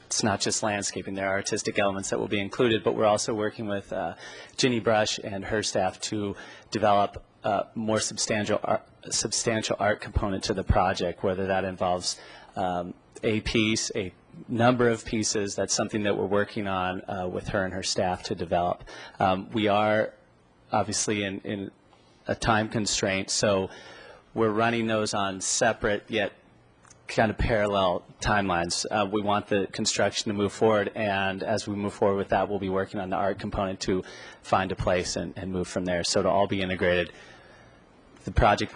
it's not just landscaping, there are artistic elements that will be included, but we're also working with Ginny Brush and her staff to develop more substantial art component to the project, whether that involves a piece, a number of pieces. That's something that we're working on with her and her staff to develop. We are obviously in a time constraint, so we're running those on separate yet kind of parallel timelines. We want the construction to move forward, and as we move forward with that, we'll be working on the art component to find a place and move from there. So to all be integrated, the project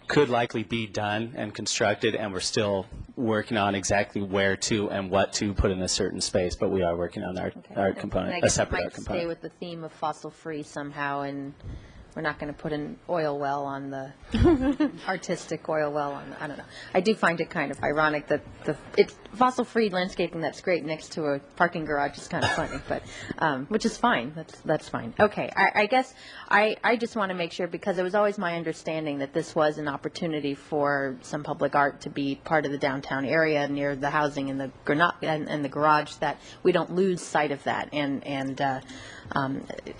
could likely be done and constructed, and we're still working on exactly where to and what to put in a certain space, but we are working on the art component, a separate art component. Stay with the theme of fossil-free somehow, and we're not going to put an oil well on the artistic oil well on the, I don't know. I do find it kind of ironic that it's fossil-free landscaping that's great next to a parking garage is kind of funny, but which is fine. That's fine. Okay, I guess I just want to make sure, because it was always my understanding that this was an opportunity for some public art to be part of the downtown area near the housing and the garage, that we don't lose sight of that, and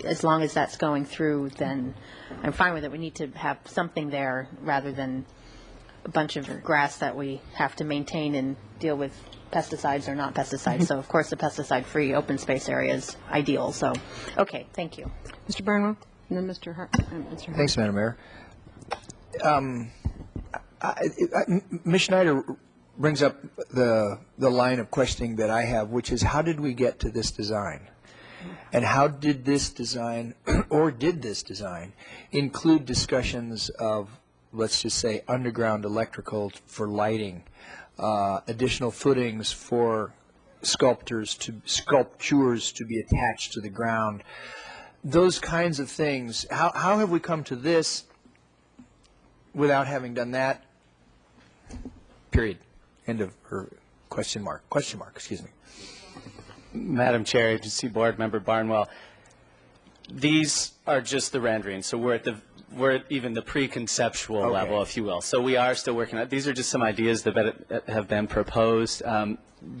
as long as that's going through, then I'm fine with it. We need to have something there rather than a bunch of grass that we have to maintain and deal with pesticides or not pesticides. So, of course, the pesticide-free open space area is ideal. So, okay, thank you. Mr. Barnwell? And then Mr. Hart. Mr. Hart. Thanks, Madam Mayor. Ms. Schneider brings up the line of questioning that I have, which is how did we get to this design? And how did this design, or did this design, include discussions of, let's just say, underground electrical for lighting, additional footings for sculptures to be attached to the ground, those kinds of things? How have we come to this without having done that? Period. End of her question mark. Question mark, excuse me. Madam Chair, Agency Board Member Barnwell, these are just the renderings, so we're at even the pre-conceptual level, if you will. So we are still working on. These are just some ideas that have been proposed,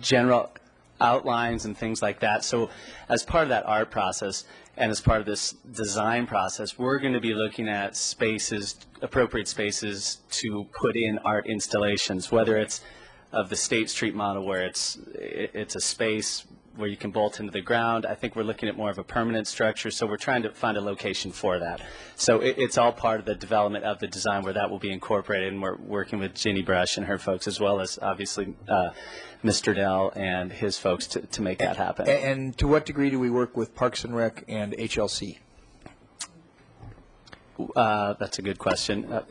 general outlines and things like that. So as part of that art process and as part of this design process, we're going to be looking at spaces, appropriate spaces to put in art installations, whether it's of the State Street model where it's a space where you can bolt into the ground. I think we're looking at more of a permanent structure, so we're trying to find a location for that. So it's all part of the development of the design where that will be incorporated, and we're working with Ginny Brush and her folks, as well as obviously Mr. Dell and his folks to make that happen. And to what degree do we work with Parks and Rec and HLC? That's a good question.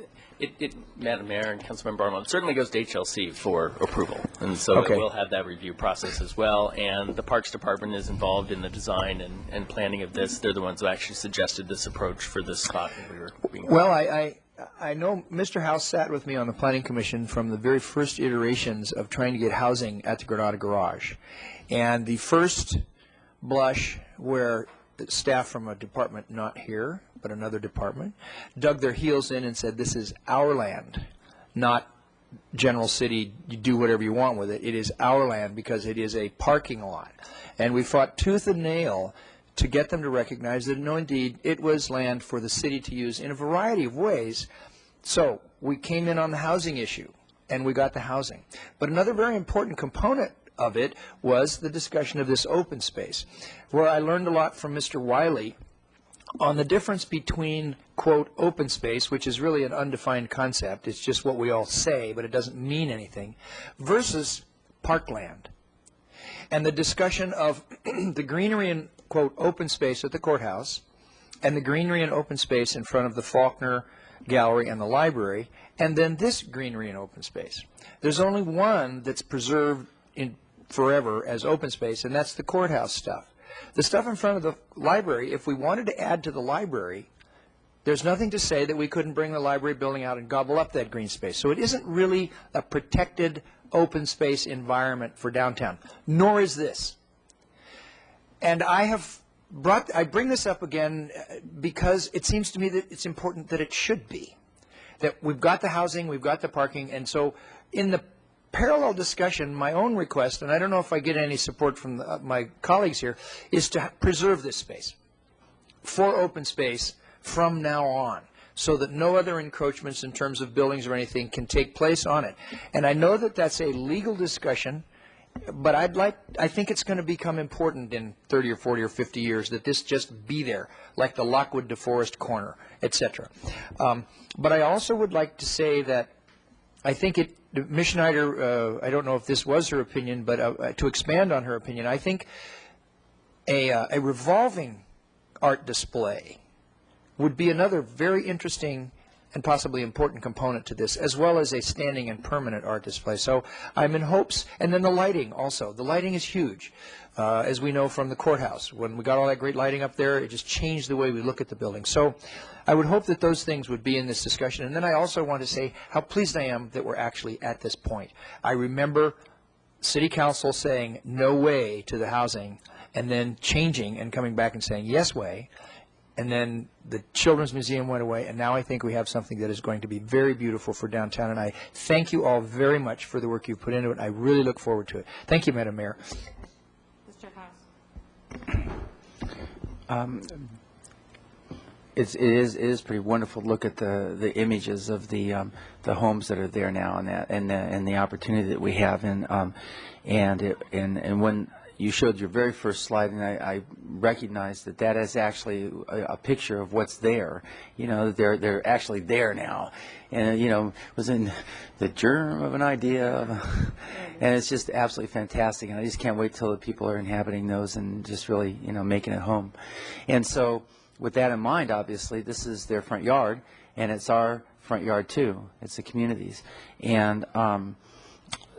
Madam Mayor and Councilmember Barnwell, it certainly goes to HLC for approval, and so we'll have that review process as well. And the Parks Department is involved in the design and planning of this. They're the ones who actually suggested this approach for this spot that we were being. Well, I know Mr. House sat with me on the Planning Commission from the very first iterations of trying to get housing at the Granada Garage, and the first blush where staff from a department not here, but another department, dug their heels in and said, this is our land, not General City, you do whatever you want with it. It is our land because it is a parking lot. And we fought tooth and nail to get them to recognize that, no, indeed, it was land for the city to use in a variety of ways. So we came in on the housing issue, and we got the housing. But another very important component of it was the discussion of this open space, where I learned a lot from Mr. Wiley on the difference between, quote, open space, which is really an undefined concept, it's just what we all say, but it doesn't mean anything, versus parkland. And the discussion of the greenery and, quote, open space at the courthouse, and the greenery and open space in front of the Faulkner Gallery and the library, and then this greenery and open space. There's only one that's preserved in forever as open space, and that's the courthouse stuff. The stuff in front of the library, if we wanted to add to the library, there's nothing to say that we couldn't bring the library building out and gobble up that green space. So it isn't really a protected open space environment for downtown, nor is this. And I bring this up again because it seems to me that it's important that it should be. That we've got the housing, we've got the parking, and so in the parallel discussion, my own request, and I don't know if I get any support from my colleagues here, is to preserve this space for open space from now on, so that no other encroachments in terms of buildings or anything can take place on it. And I know that that's a legal discussion, but I think it's going to become important in 30 or 40 or 50 years that this just be there, like the Lockwood DeForest corner, etc. But I also would like to say that I think Ms. Schneider, I don't know if this was her opinion, but to expand on her opinion, I think a revolving art display would be another very interesting and possibly important component to this, as well as a standing and permanent art display. So I'm in hopes, and then the lighting also. The lighting is huge, as we know from the courthouse. When we got all that great lighting up there, it just changed the way we look at the building. So I would hope that those things would be in this discussion. And then I also want to say how pleased I am that we're actually at this point. I remember City Council saying no way to the housing, and then changing and coming back and saying yes way. And then the Children's Museum went away, and now I think we have something that is going to be very beautiful for downtown. And I thank you all very much for the work you put into it. I really look forward to it. Thank you, Madam Mayor. Mr. House. It is pretty wonderful to look at the images of the homes that are there now, and the opportunity that we have, and when you showed your very first slide, and I recognized that that is actually a picture of what's there. You know, they're actually there now, and you know, was in the germ of an idea, and it's just absolutely fantastic. And I just can't wait till the people are inhabiting those and just really, you know, making it home. And so, with that in mind, obviously, this is their front yard, and it's our front yard too. It's the community's, and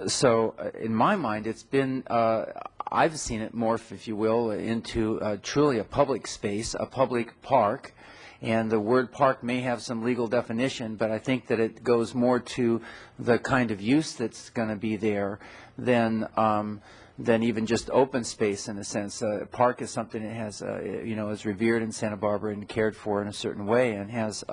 so in my mind, it's been, I've seen it morph, if you will, into truly a public space, a public park. And the word park may have some legal definition, but I think that it goes more to the kind of use that's going to be there than even just open space in a sense. Park is something that has, you know, is revered in Santa Barbara and cared for in a certain way, and has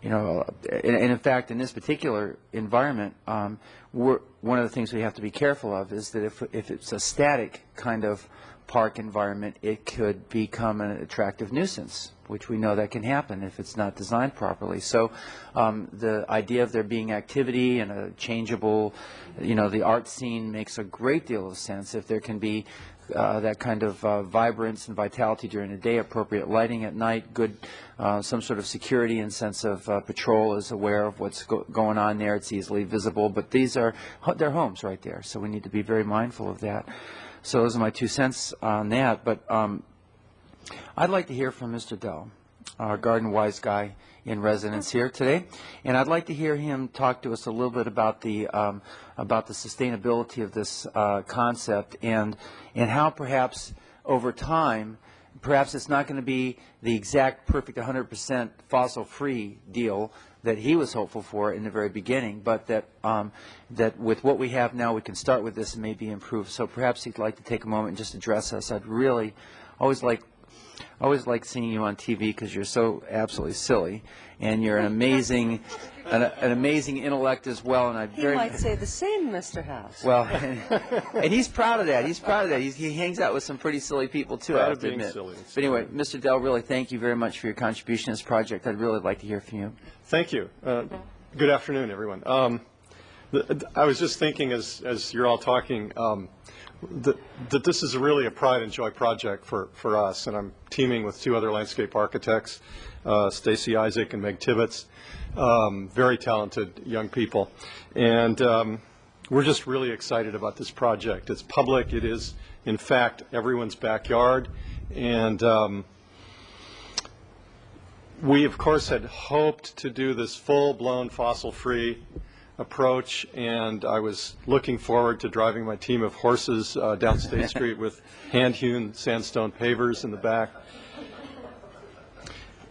you know, and in fact, in this particular environment, one of the things we have to be careful of is that if it's a static kind of park environment, it could become an attractive nuisance, which we know that can happen if it's not designed properly. So the idea of there being activity and a changeable, you know, the art scene makes a great deal of sense if there can be that kind of vibrance and vitality during the day, appropriate lighting at night, good some sort of security and sense of patrol is aware of what's going on there. It's easily visible, but these are their homes right there, so we need to be very mindful of that. So those are my 2 cents on that. But I'd like to hear from Mr. Dell, our garden wise guy in residence here today, and I'd like to hear him talk to us a little bit about the sustainability of this concept and how perhaps over time, perhaps it's not going to be the exact perfect 100% fossil-free deal that he was hopeful for in the very beginning, but that that with what we have now, we can start with this and maybe improve. So perhaps he'd like to take a moment and just address us. I'd really always like seeing you on TV because you're so absolutely silly, and you're an amazing, an amazing intellect as well. And He might say the same, Mr. House. Well, and he's proud of that. He's proud of that. He hangs out with some pretty silly people too, I have to admit. But anyway, Mr. Dell, really thank you very much for your contribution to this project. I'd really like to hear from you. Thank you. Good afternoon, everyone. I was just thinking as you're all talking that this is really a pride and joy project for us, and I'm teaming with 2 other landscape architects, Stacy Isaac and Meg Tibbetts, very talented young people, and we're just really excited about this project. It's public. It is, in fact, everyone's backyard, and we, of course, had hoped to do this full-blown fossil-free approach, and I was looking forward to driving my team of horses down State Street with hand-hewn sandstone pavers in the back.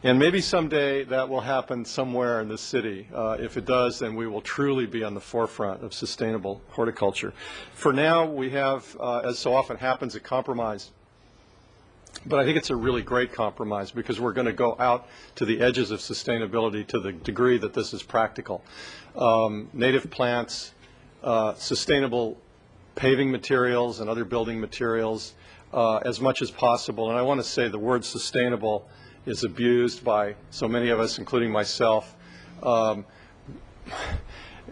And maybe someday that will happen somewhere in this city. If it does, then we will truly be on the forefront of sustainable horticulture. For now, we have, as so often happens, a compromise. But I think it's a really great compromise because we're going to go out to the edges of sustainability to the degree that this is practical. Native plants, sustainable paving materials and other building materials as much as possible. And I want to say the word sustainable is abused by so many of us, including myself.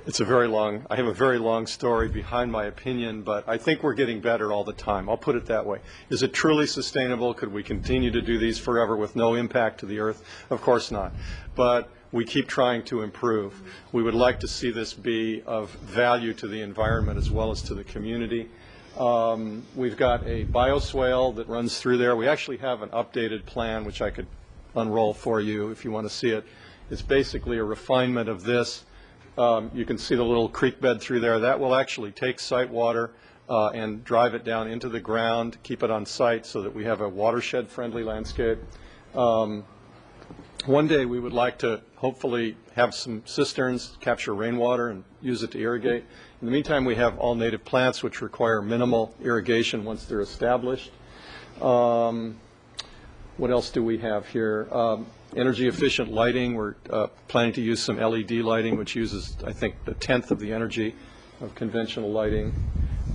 It's a very long, I have a very long story behind my opinion, but I think we're getting better all the time. I'll put it that way. Is it truly sustainable? Could we continue to do these forever with no impact to the earth? Of course not. But we keep trying to improve. We would like to see this be of value to the environment as well as to the community. We've got a bioswale that runs through there. We actually have an updated plan, which I could unroll for you if you want to see it. It's basically a refinement of this. You can see the little creek bed through there. That will actually take site water and drive it down into the ground, keep it on site so that we have a watershed-friendly landscape. One day we would like to hopefully have some cisterns, capture rainwater, and use it to irrigate. In the meantime, we have all native plants which require minimal irrigation once they're established. What else do we have here? Energy efficient lighting. We're planning to use some LED lighting, which uses, I think, a tenth of the energy of conventional lighting.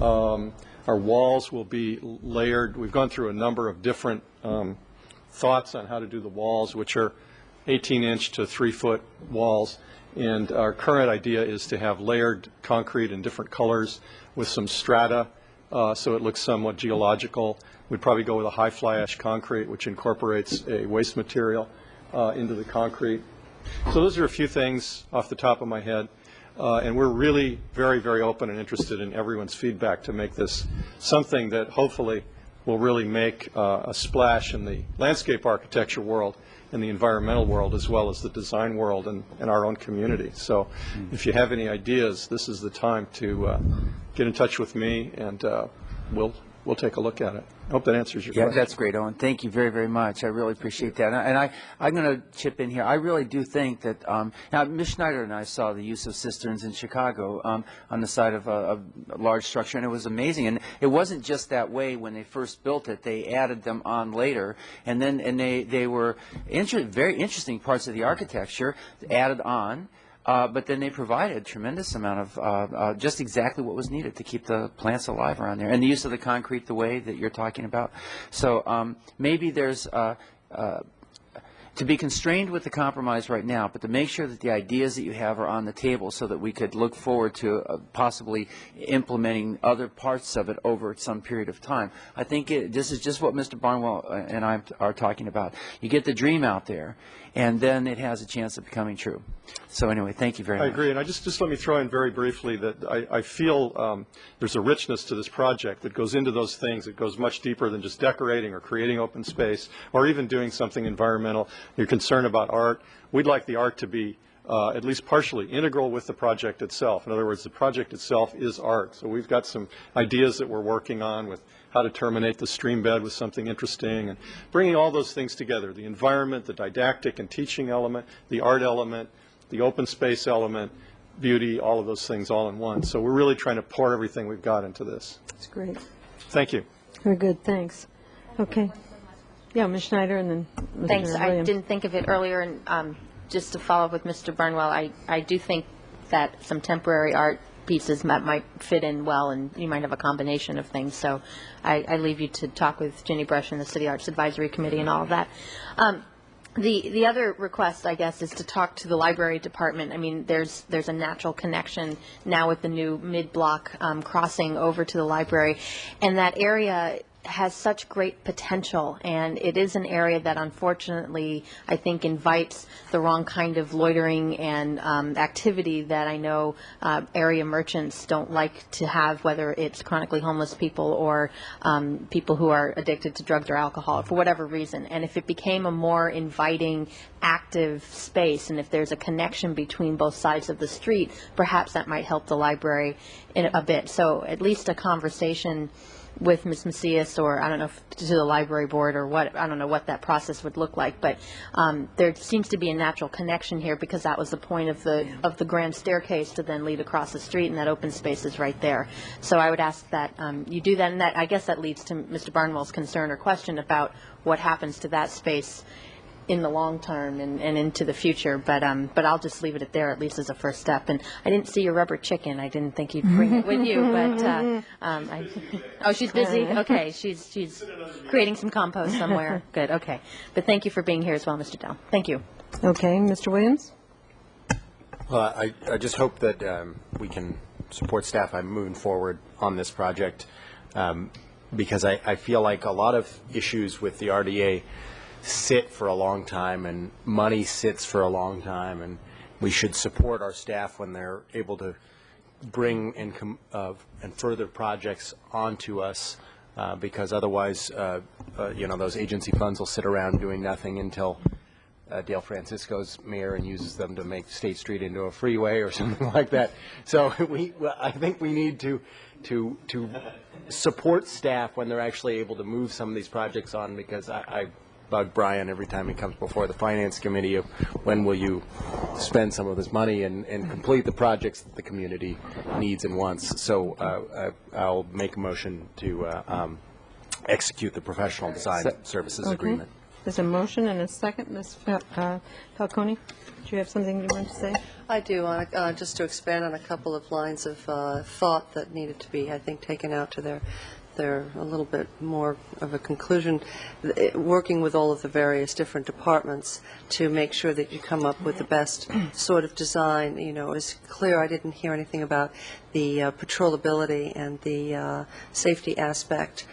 Our walls will be layered. We've gone through a number of different thoughts on how to do the walls, which are 18-inch to 3-foot walls. And our current idea is to have layered concrete in different colors with some strata so it looks somewhat geological. We'd probably go with a high fly ash concrete, which incorporates a waste material into the concrete. So those are a few things off the top of my head. And we're really very, very open and interested in everyone's feedback to make this something that hopefully will really make a splash in the landscape architecture world, in the environmental world, as well as the design world and our own community. So if you have any ideas, this is the time to get in touch with me, and we'll take a look at it. I hope that answers your question. That's great, Owen. Thank you very, very much. I really appreciate that. And I'm going to chip in here. I really do think that, now, Ms. Schneider and I saw the use of cisterns in Chicago on the side of a large structure, and it was amazing. And it wasn't just that way when they first built it. They added them on later, and they were very interesting parts of the architecture added on. But then they provided a tremendous amount of just exactly what was needed to keep the plants alive around there. And the use of the concrete the way that you're talking about. So maybe there's to be constrained with the compromise right now, but to make sure that the ideas that you have are on the table so that we could look forward to possibly implementing other parts of it over some period of time. I think this is just what Mr. Barnwell and I are talking about. You get the dream out there, and then it has a chance of becoming true. So anyway, thank you very much. I agree, and just let me throw in very briefly that I feel there's a richness to this project that goes into those things. It goes much deeper than just decorating or creating open space or even doing something environmental. You're concerned about art. We'd like the art to be at least partially integral with the project itself. In other words, the project itself is art. So we've got some ideas that we're working on with how to terminate the stream bed with something interesting, and bringing all those things together, the environment, the didactic and teaching element, the art element, the open space element, beauty, all of those things all in one. So we're really trying to pour everything we've got into this. That's great. Thank you. Very good, thanks. Okay. Yeah, Ms. Schneider and then Mr. Thanks. I Williams. didn't think of it earlier, and just to follow up with Mr. Barnwell, I do think that some temporary art pieces might fit in well, and you might have a combination of things. So I leave you to talk with Ginny Brush and the City Arts Advisory Committee and all of that. The other request, I guess, is to talk to the library department. I mean, there's a natural connection now with the new mid-block crossing over to the library, and that area has such great potential, and it is an area that unfortunately I think invites the wrong kind of loitering and activity that I know area merchants don't like to have, whether it's chronically homeless people or people who are addicted to drugs or alcohol for whatever reason. And if it became a more inviting, active space, and if there's a connection between both sides of the street, perhaps that might help the library in a bit. So at least a conversation with Ms. Macias, or I don't know, to the library board or what, I don't know what that process would look like, but there seems to be a natural connection here because that was the point of the grand staircase to then lead across the street, and that open space is right there. So I would ask that you do that, and that I guess that leads to Mr. Barnwell's concern or question about what happens to that space in the long term and into the future, but I'll just leave it at there, at least as a first step. And I didn't see your rubber chicken. I didn't think you'd bring it with you, but oh, she's busy. Okay, she's creating some compost somewhere. Good. Okay, but thank you for being here as well, Mr. Dell. Thank you. Okay, Mr. Williams. Well, I just hope that we can support staff by moving forward on this project, because I feel like a lot of issues with the RDA sit for a long time, and money sits for a long time, and we should support our staff when they're able to bring and further projects onto us, because otherwise, those agency funds will sit around doing nothing until Dale Francisco's mayor and uses them to make State Street into a freeway or something like that. So I think we need to support staff when they're actually able to move some of these projects on, because I bug Brian every time he comes before the Finance Committee of when will you spend some of this money and complete the projects that the community needs and wants. So I'll make a motion to execute the professional design services agreement. There's a motion and a second. Ms. Falcone, do you have something you want to say? I do, just to expand on a couple of lines of thought that needed to be, I think, taken out to their they're a little bit more of a conclusion, working with all of the various different departments to make sure that you come up with the best sort of design. You know, it's clear I didn't hear anything about the patrolability and the safety aspect,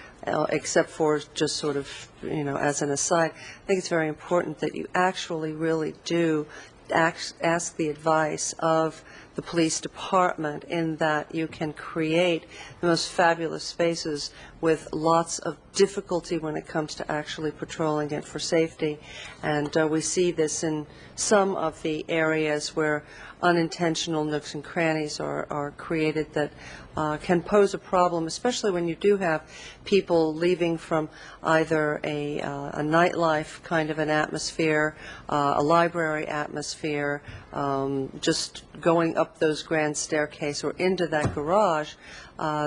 except for just sort of, you know, as an aside. I think it's very important that you actually really do ask the advice of the police department, in that you can create the most fabulous spaces with lots of difficulty when it comes to actually patrolling it for safety. And we see this in some of the areas where unintentional nooks and crannies are created that can pose a problem, especially when you do have people leaving from either a nightlife kind of an atmosphere, a library atmosphere, just going up those grand staircase or into that garage.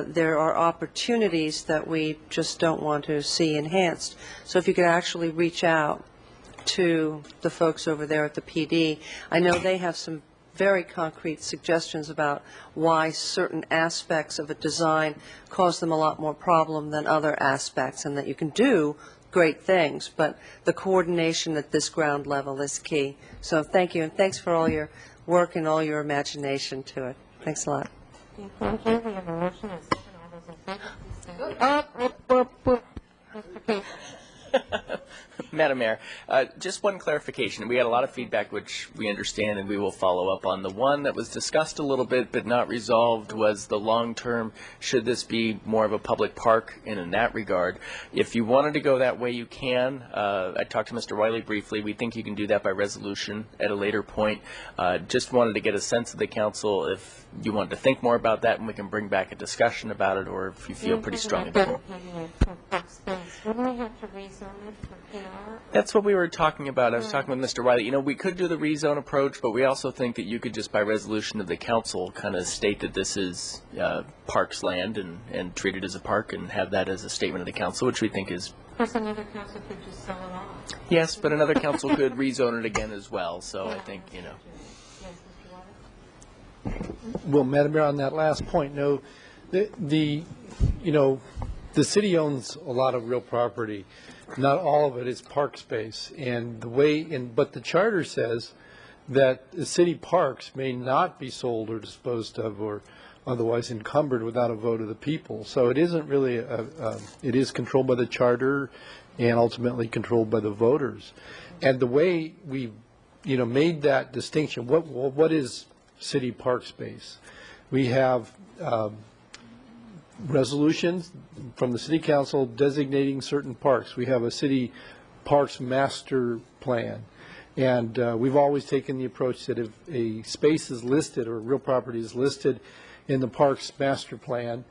There are opportunities that we just don't want to see enhanced. So if you could actually reach out to the folks over there at the PD, I know they have some very concrete suggestions about why certain aspects of a design cause them a lot more problem than other aspects, and that you can do great things, but the coordination at this ground level is key. So thank you, and thanks for all your work and all your imagination to it. Thanks a lot. Thank you. We have a motion and second. All those in favor, please stand. Madam Mayor, just one clarification. We had a lot of feedback, which we understand, and we will follow up on. The one that was discussed a little bit but not resolved was the long-term, should this be more of a public park? And in that regard, if you wanted to go that way, you can. I talked to Mr. Wiley briefly. We think you can do that by resolution at a later point. Just wanted to get a sense of the council if you wanted to think more about that, and we can bring back a discussion about it, or if you feel pretty strong. That's what we were talking about. I was talking with Mr. Wiley. You know, we could do the rezone approach, but we also think that you could just by resolution of the council kind of state that this is parks land and treat it as a park and have that as a statement of the council, which we think is... Of course, another council could just sell it off. Yes, but another council could rezone it again as well, so I think, you know... Well, Madam Mayor, on that last point, no, the city owns a lot of real property. Not all of it is park space, and but the charter says that the city parks may not be sold or disposed of or otherwise encumbered without a vote of the people. So it isn't really it is controlled by the charter and ultimately controlled by the voters. And the way we, made that distinction, what is city park space? We have resolutions from the city council designating certain parks. We have a city parks master plan, and we've always taken the approach that if a space is listed or real property is listed in the parks master plan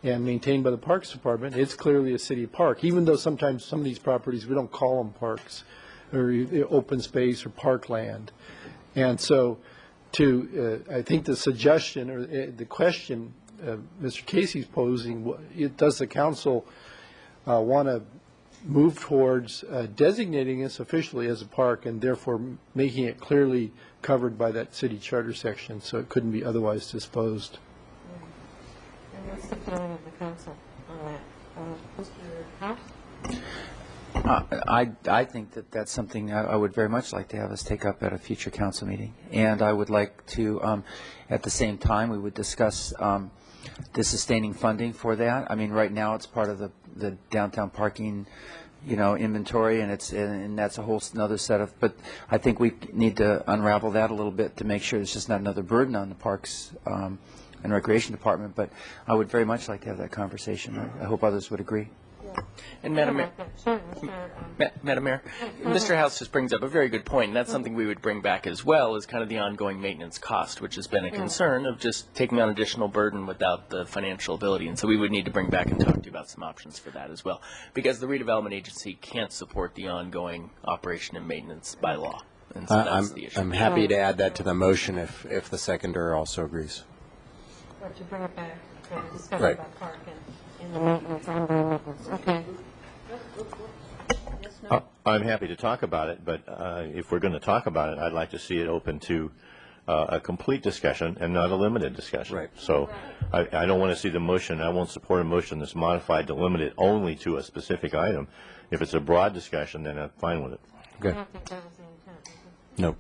and maintained by the Parks Department, it's clearly a city park, even though sometimes some of these properties we don't call them parks or open space or parkland. And so I think the suggestion or the question Mr. Casey's posing, does the council want to move towards designating this officially as a park and therefore making it clearly covered by that city charter section so it couldn't be otherwise disposed? And what's the feeling of the council on that? Mr. House? I think that that's something I would very much like to have us take up at a future council meeting. And I would like to, at the same time, we would discuss the sustaining funding for that. I mean, right now it's part of the downtown parking, inventory, and that's a whole another set of. But I think we need to unravel that a little bit to make sure it's just not another burden on the Parks and Recreation Department. But I would very much like to have that conversation. I hope others would agree. And Madam Mayor, Mr. House just brings up a very good point, and that's something we would bring back as well, is kind of the ongoing maintenance cost, which has been a concern of just taking on additional burden without the financial ability. And so we would need to bring back and talk to you about some options for that as well, because the redevelopment agency can't support the ongoing operation and maintenance by law. And so that's the issue. I'm happy to add that to the motion if the seconder also agrees. Or to bring it back to discuss Right. about park and the maintenance, ongoing maintenance. Okay. I'm happy to talk about it, but if we're going to talk about it, I'd like to see it open to a complete discussion and not a limited discussion. Right. So I don't want to see the motion, I won't support a motion that's modified to limit it only to a specific item. If it's a broad discussion, then I'm fine with it. Okay. Nope.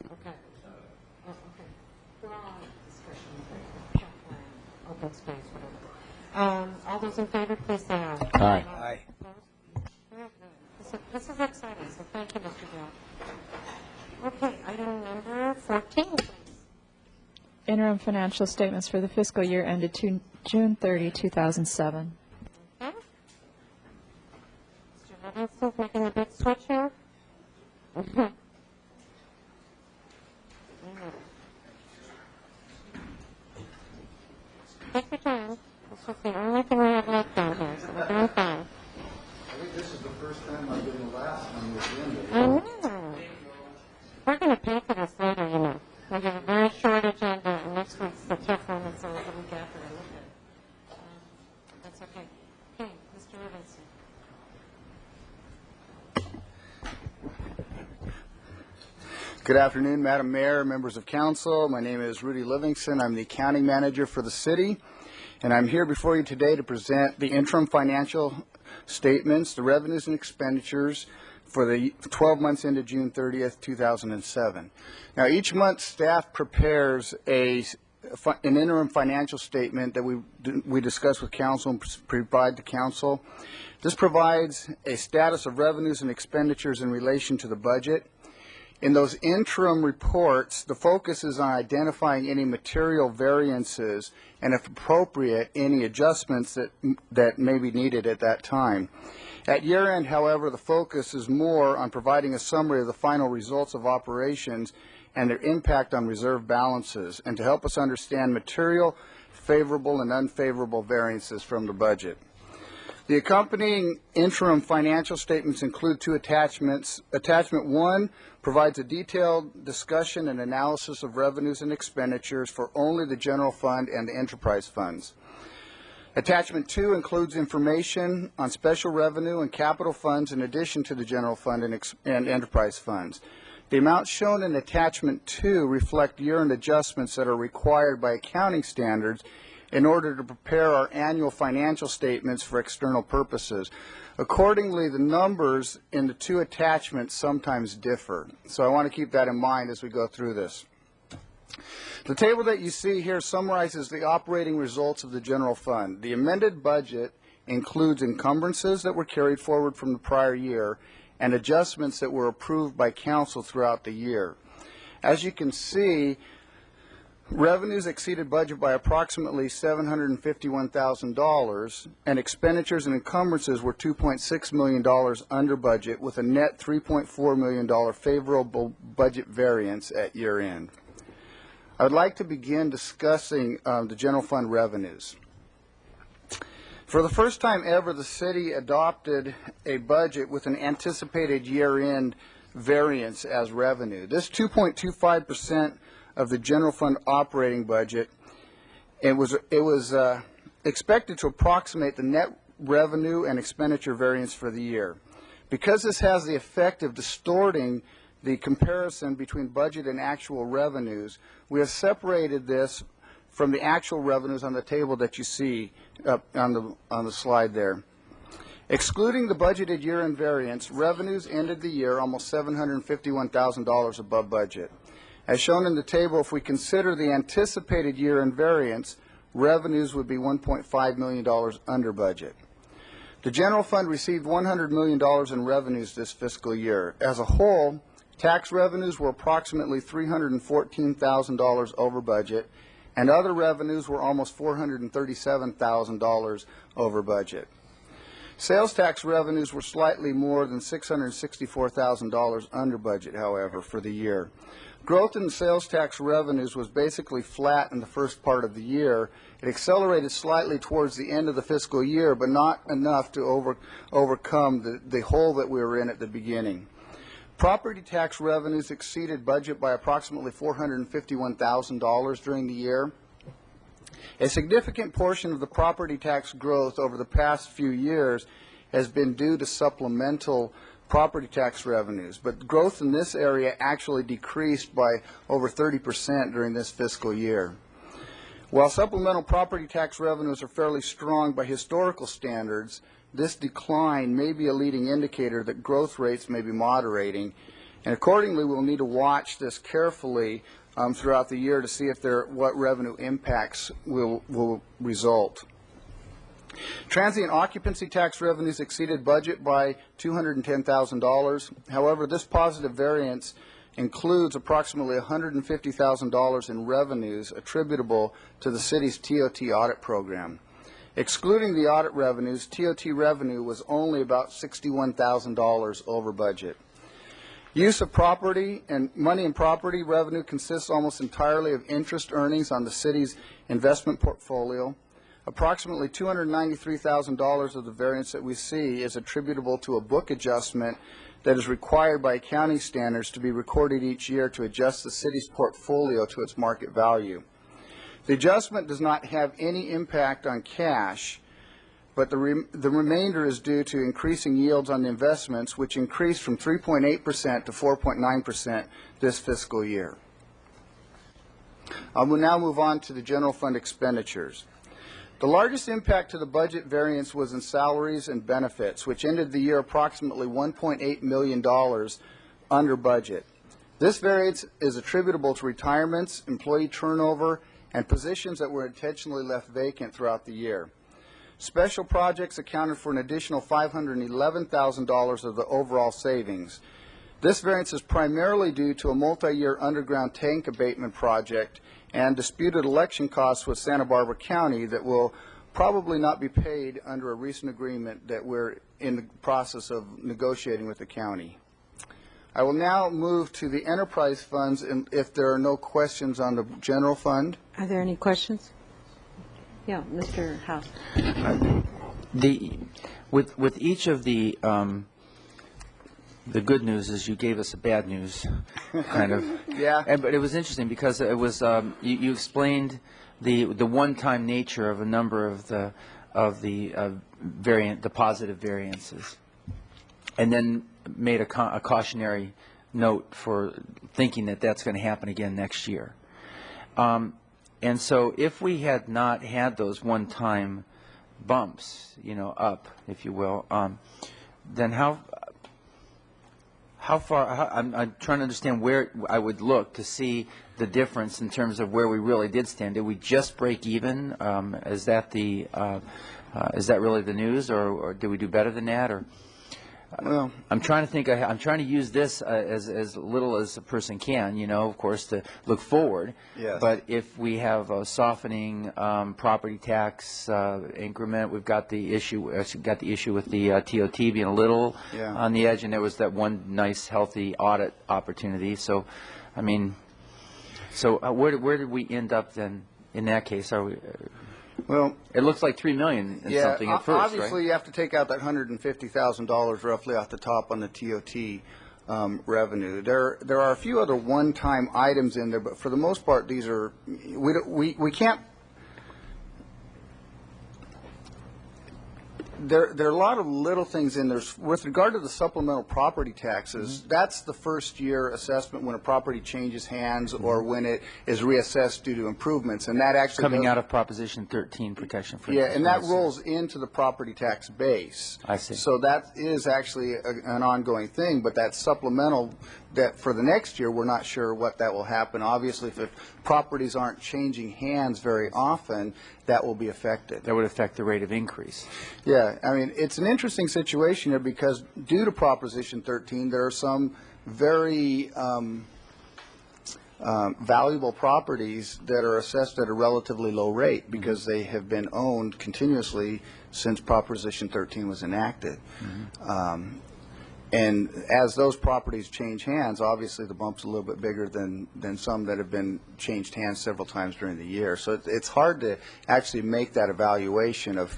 Open space, whatever. All those in favor, please say aye. Aye. Aye. This is exciting, so thank you, Mr. Gill. Okay, item number 14, please. Interim financial statements for the fiscal year ended June 30, 2007. Okay. Mr. Livingston's making a big switch here. Take your time. This was the only thing we have left down here, so we're doing fine. I think this is the first time I've been the last on this agenda. I know. We're going to pay for this later, you know. We have a very short agenda, and next week's the tough one, and so the week after I look at it. That's okay. Okay, Mr. Livingston. Good afternoon, Madam Mayor, members of council. My name is Rudy Livingston. I'm the accounting manager for the city, and I'm here before you today to present the interim financial statements, the revenues and expenditures for the 12 months ended June 30th, 2007. Now, each month, staff prepares an interim financial statement that we discuss with council and provide to council. This provides a status of revenues and expenditures in relation to the budget. In those interim reports, the focus is on identifying any material variances and, if appropriate, any adjustments that may be needed at that time. At year-end, however, the focus is more on providing a summary of the final results of operations and their impact on reserve balances, and to help us understand material, favorable, and unfavorable variances from the budget. The accompanying interim financial statements include two attachments. Attachment 1 provides a detailed discussion and analysis of revenues and expenditures for only the general fund and the enterprise funds. Attachment 2 includes information on special revenue and capital funds in addition to the general fund and enterprise funds. The amounts shown in Attachment 2 reflect year-end adjustments that are required by accounting standards in order to prepare our annual financial statements for external purposes. Accordingly, the numbers in the two attachments sometimes differ. So I want to keep that in mind as we go through this. The table that you see here summarizes the operating results of the general fund. The amended budget includes encumbrances that were carried forward from the prior year and adjustments that were approved by council throughout the year. As you can see, revenues exceeded budget by approximately $751,000, and expenditures and encumbrances were $2.6 million under budget, with a net $3.4 million favorable budget variance at year end. I would like to begin discussing the general fund revenues. For the first time ever, the city adopted a budget with an anticipated year-end variance as revenue. This 2.25% of the general fund operating budget, it was expected to approximate the net revenue and expenditure variance for the year. Because this has the effect of distorting the comparison between budget and actual revenues, we have separated this from the actual revenues on the table that you see up on the slide there. Excluding the budgeted year-end variance, revenues ended the year almost $751,000 above budget. As shown in the table, if we consider the anticipated year-end variance, revenues would be $1.5 million under budget. The general fund received $100 million in revenues this fiscal year. As a whole, tax revenues were approximately $314,000 over budget, and other revenues were almost $437,000 over budget. Sales tax revenues were slightly more than $664,000 under budget, however, for the year. Growth in sales tax revenues was basically flat in the first part of the year. It accelerated slightly towards the end of the fiscal year, but not enough to overcome the hole that we were in at the beginning. Property tax revenues exceeded budget by approximately $451,000 during the year. A significant portion of the property tax growth over the past few years has been due to supplemental property tax revenues, but growth in this area actually decreased by over 30% during this fiscal year. While supplemental property tax revenues are fairly strong by historical standards, this decline may be a leading indicator that growth rates may be moderating, and accordingly we'll need to watch this carefully throughout the year to see if what revenue impacts will result. Transient occupancy tax revenues exceeded budget by $210,000. However, this positive variance includes approximately $150,000 in revenues attributable to the city's TOT audit program. Excluding the audit revenues, TOT revenue was only about $61,000 over budget. Use of property and money and property revenue consists almost entirely of interest earnings on the city's investment portfolio. Approximately $293,000 of the variance that we see is attributable to a book adjustment that is required by accounting standards to be recorded each year to adjust the city's portfolio to its market value. The adjustment does not have any impact on cash, but the remainder is due to increasing yields on the investments, which increased from 3.8% to 4.9% this fiscal year. I will now move on to the general fund expenditures. The largest impact to the budget variance was in salaries and benefits, which ended the year approximately $1.8 million under budget. This variance is attributable to retirements, employee turnover, and positions that were intentionally left vacant throughout the year. Special projects accounted for an additional $511,000 of the overall savings. This variance is primarily due to a multi-year underground tank abatement project and disputed election costs with Santa Barbara County that will probably not be paid under a recent agreement that we're in the process of negotiating with the county. I will now move to the enterprise funds, and if there are no questions on the general fund. Are there any questions? Yeah, Mr. House. With each of the good news is you gave us a bad news, kind of. Yeah. But it was interesting because it was you explained the one-time nature of a number of the positive variances, and then made a cautionary note for thinking that that's going to happen again next year. And so if we had not had those one-time bumps, up, if you will, then how far, I'm trying to understand where I would look to see the difference in terms of where we really did stand. Did we just break even? Is that really the news, or did we do better than that? Or well, I'm trying to think. I'm trying to use this as little as a person can, of course, to look forward. Yes. But if we have a softening property tax increment, we've got the issue. Got the issue with the TOT being a little on the edge, and there was that one nice, healthy audit opportunity. So, I mean, where did we end up then? In that case, are we? Well, it looks like $3 million and something at first, obviously right? you have to take out that $150,000 roughly off the top on the TOT revenue. There are a few other one-time items in there, but for the most part, these are we can't. There are a lot of little things in there. With regard to the supplemental property taxes, that's the first year assessment when a property changes hands or when it is reassessed due to improvements, and that actually coming out of Proposition 13 protection for and that rolls into the property tax base. I see. So that is actually an ongoing thing, but that supplemental, that for the next year, we're not sure what that will happen. Obviously, if properties aren't changing hands very often, that will be affected. That would affect the rate of increase. Yeah, I mean, it's an interesting situation here because due to Proposition 13, there are some very valuable properties that are assessed at a relatively low rate because they have been owned continuously since Proposition 13 was enacted. And as those properties change hands, obviously the bump's a little bit bigger than some that have been changed hands several times during the year. So it's hard to actually make that evaluation of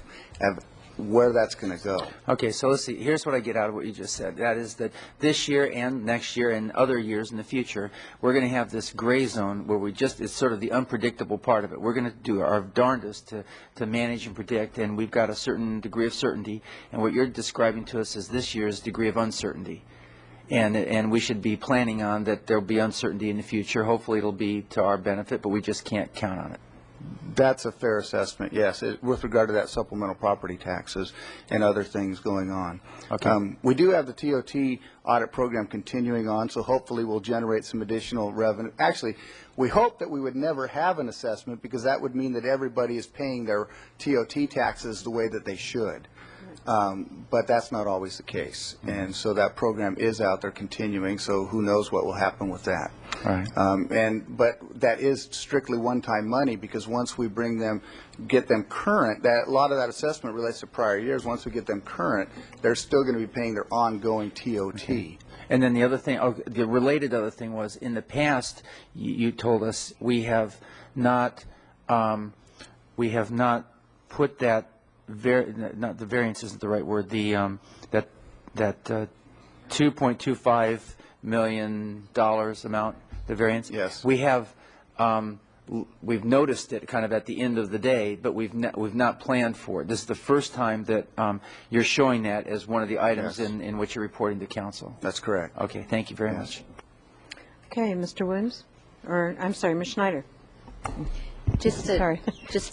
where that's going to go. Okay, so let's see. Here's what I get out of what you just said. That is that this year and next year and other years in the future, we're going to have this gray zone where it's sort of the unpredictable part of it. We're going to do our darndest to manage and predict, and we've got a certain degree of certainty. And what you're describing to us is this year's degree of uncertainty. And we should be planning on that there'll be uncertainty in the future. Hopefully it'll be to our benefit, but we just can't count on it. That's a fair assessment, yes, with regard to that supplemental property taxes and other things going on. Okay. We do have the TOT audit program continuing on, so hopefully we'll generate some additional revenue. Actually, we hope that we would never have an assessment because that would mean that everybody is paying their TOT taxes the way that they should. But that's not always the case. And so that program is out there continuing, so who knows what will happen with that. Right. But that is strictly one-time money because once we get them current, a lot of that assessment relates to prior years. Once we get them current, they're still going to be paying their ongoing TOT. Okay. And then the other thing, the related other thing was in the past, you told us we have not put that. Not the variance isn't the right word. That $2.25 million amount, the variance. Yes. We have we've noticed it kind of at the end of the day, but we've not planned for it. This is the first time that you're showing that as one of the items in which you're reporting to council. That's correct. Okay. Thank you very much. Okay, Mr. Williams, or I'm sorry, Ms. Schneider. Just to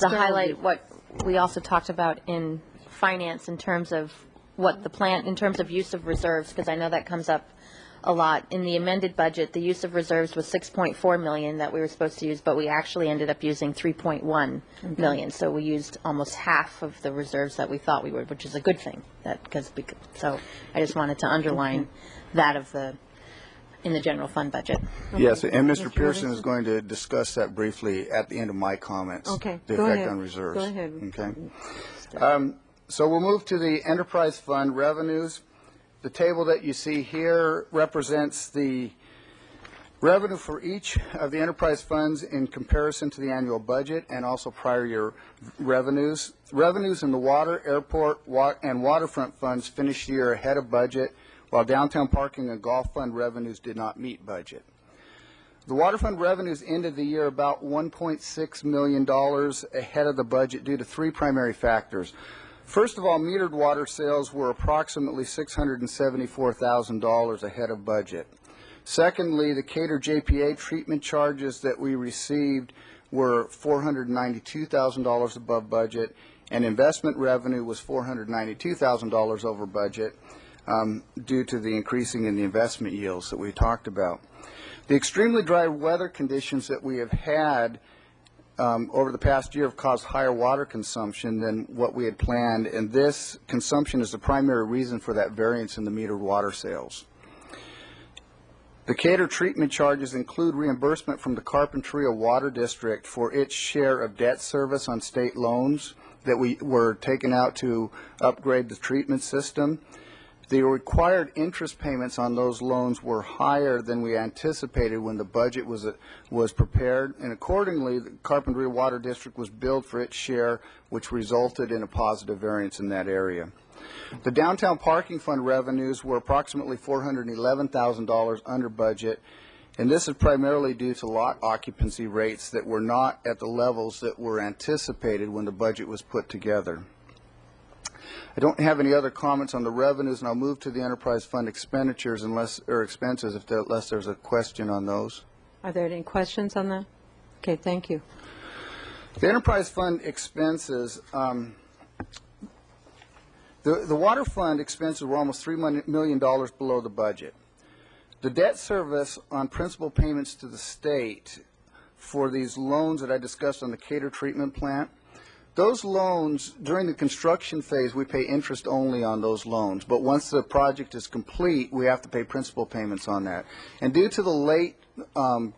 highlight what we also talked about in finance in terms of what the plan, in terms of use of reserves, because I know that comes up a lot. In the amended budget, the use of reserves was $6.4 million that we were supposed to use, but we actually ended up using $3.1 million. So we used almost half of the reserves that we thought we would, which is a good thing. So I just wanted to underline that in the general fund budget. Yes, and Mr. Pearson is going to discuss that briefly at the end of my comments. Okay, the go effect ahead. on reserves. Go ahead. Okay. So we'll move to the enterprise fund revenues. The table that you see here represents the revenue for each of the enterprise funds in comparison to the annual budget and also prior year revenues. Revenues in the water, airport, and waterfront funds finished the year ahead of budget, while downtown parking and golf fund revenues did not meet budget. The water fund revenues ended the year about $1.6 million ahead of the budget due to three primary factors. First of all, metered water sales were approximately $674,000 ahead of budget. Secondly, the Cater JPA treatment charges that we received were $492,000 above budget, and investment revenue was $492,000 over budget. Due to the increasing in the investment yields that we talked about. The extremely dry weather conditions that we have had over the past year have caused higher water consumption than what we had planned, and this consumption is the primary reason for that variance in the metered water sales. The Cater treatment charges include reimbursement from the Carpinteria Water District for its share of debt service on state loans that were taken out to upgrade the treatment system. The required interest payments on those loans were higher than we anticipated when the budget was prepared, and accordingly, the Carpinteria Water District was billed for its share, which resulted in a positive variance in that area. The downtown parking fund revenues were approximately $411,000 under budget, and this is primarily due to lot occupancy rates that were not at the levels that were anticipated when the budget was put together. I don't have any other comments on the revenues, and I'll move to the enterprise fund expenditures unless there's a question on those. Are there any questions on that? Okay, thank you. The enterprise fund expenses, the water fund expenses were almost $3 million below the budget. The debt service on principal payments to the state for these loans that I discussed on the Cater treatment plant, those loans, during the construction phase, we pay interest only on those loans. But once the project is complete, we have to pay principal payments on that. And due to the late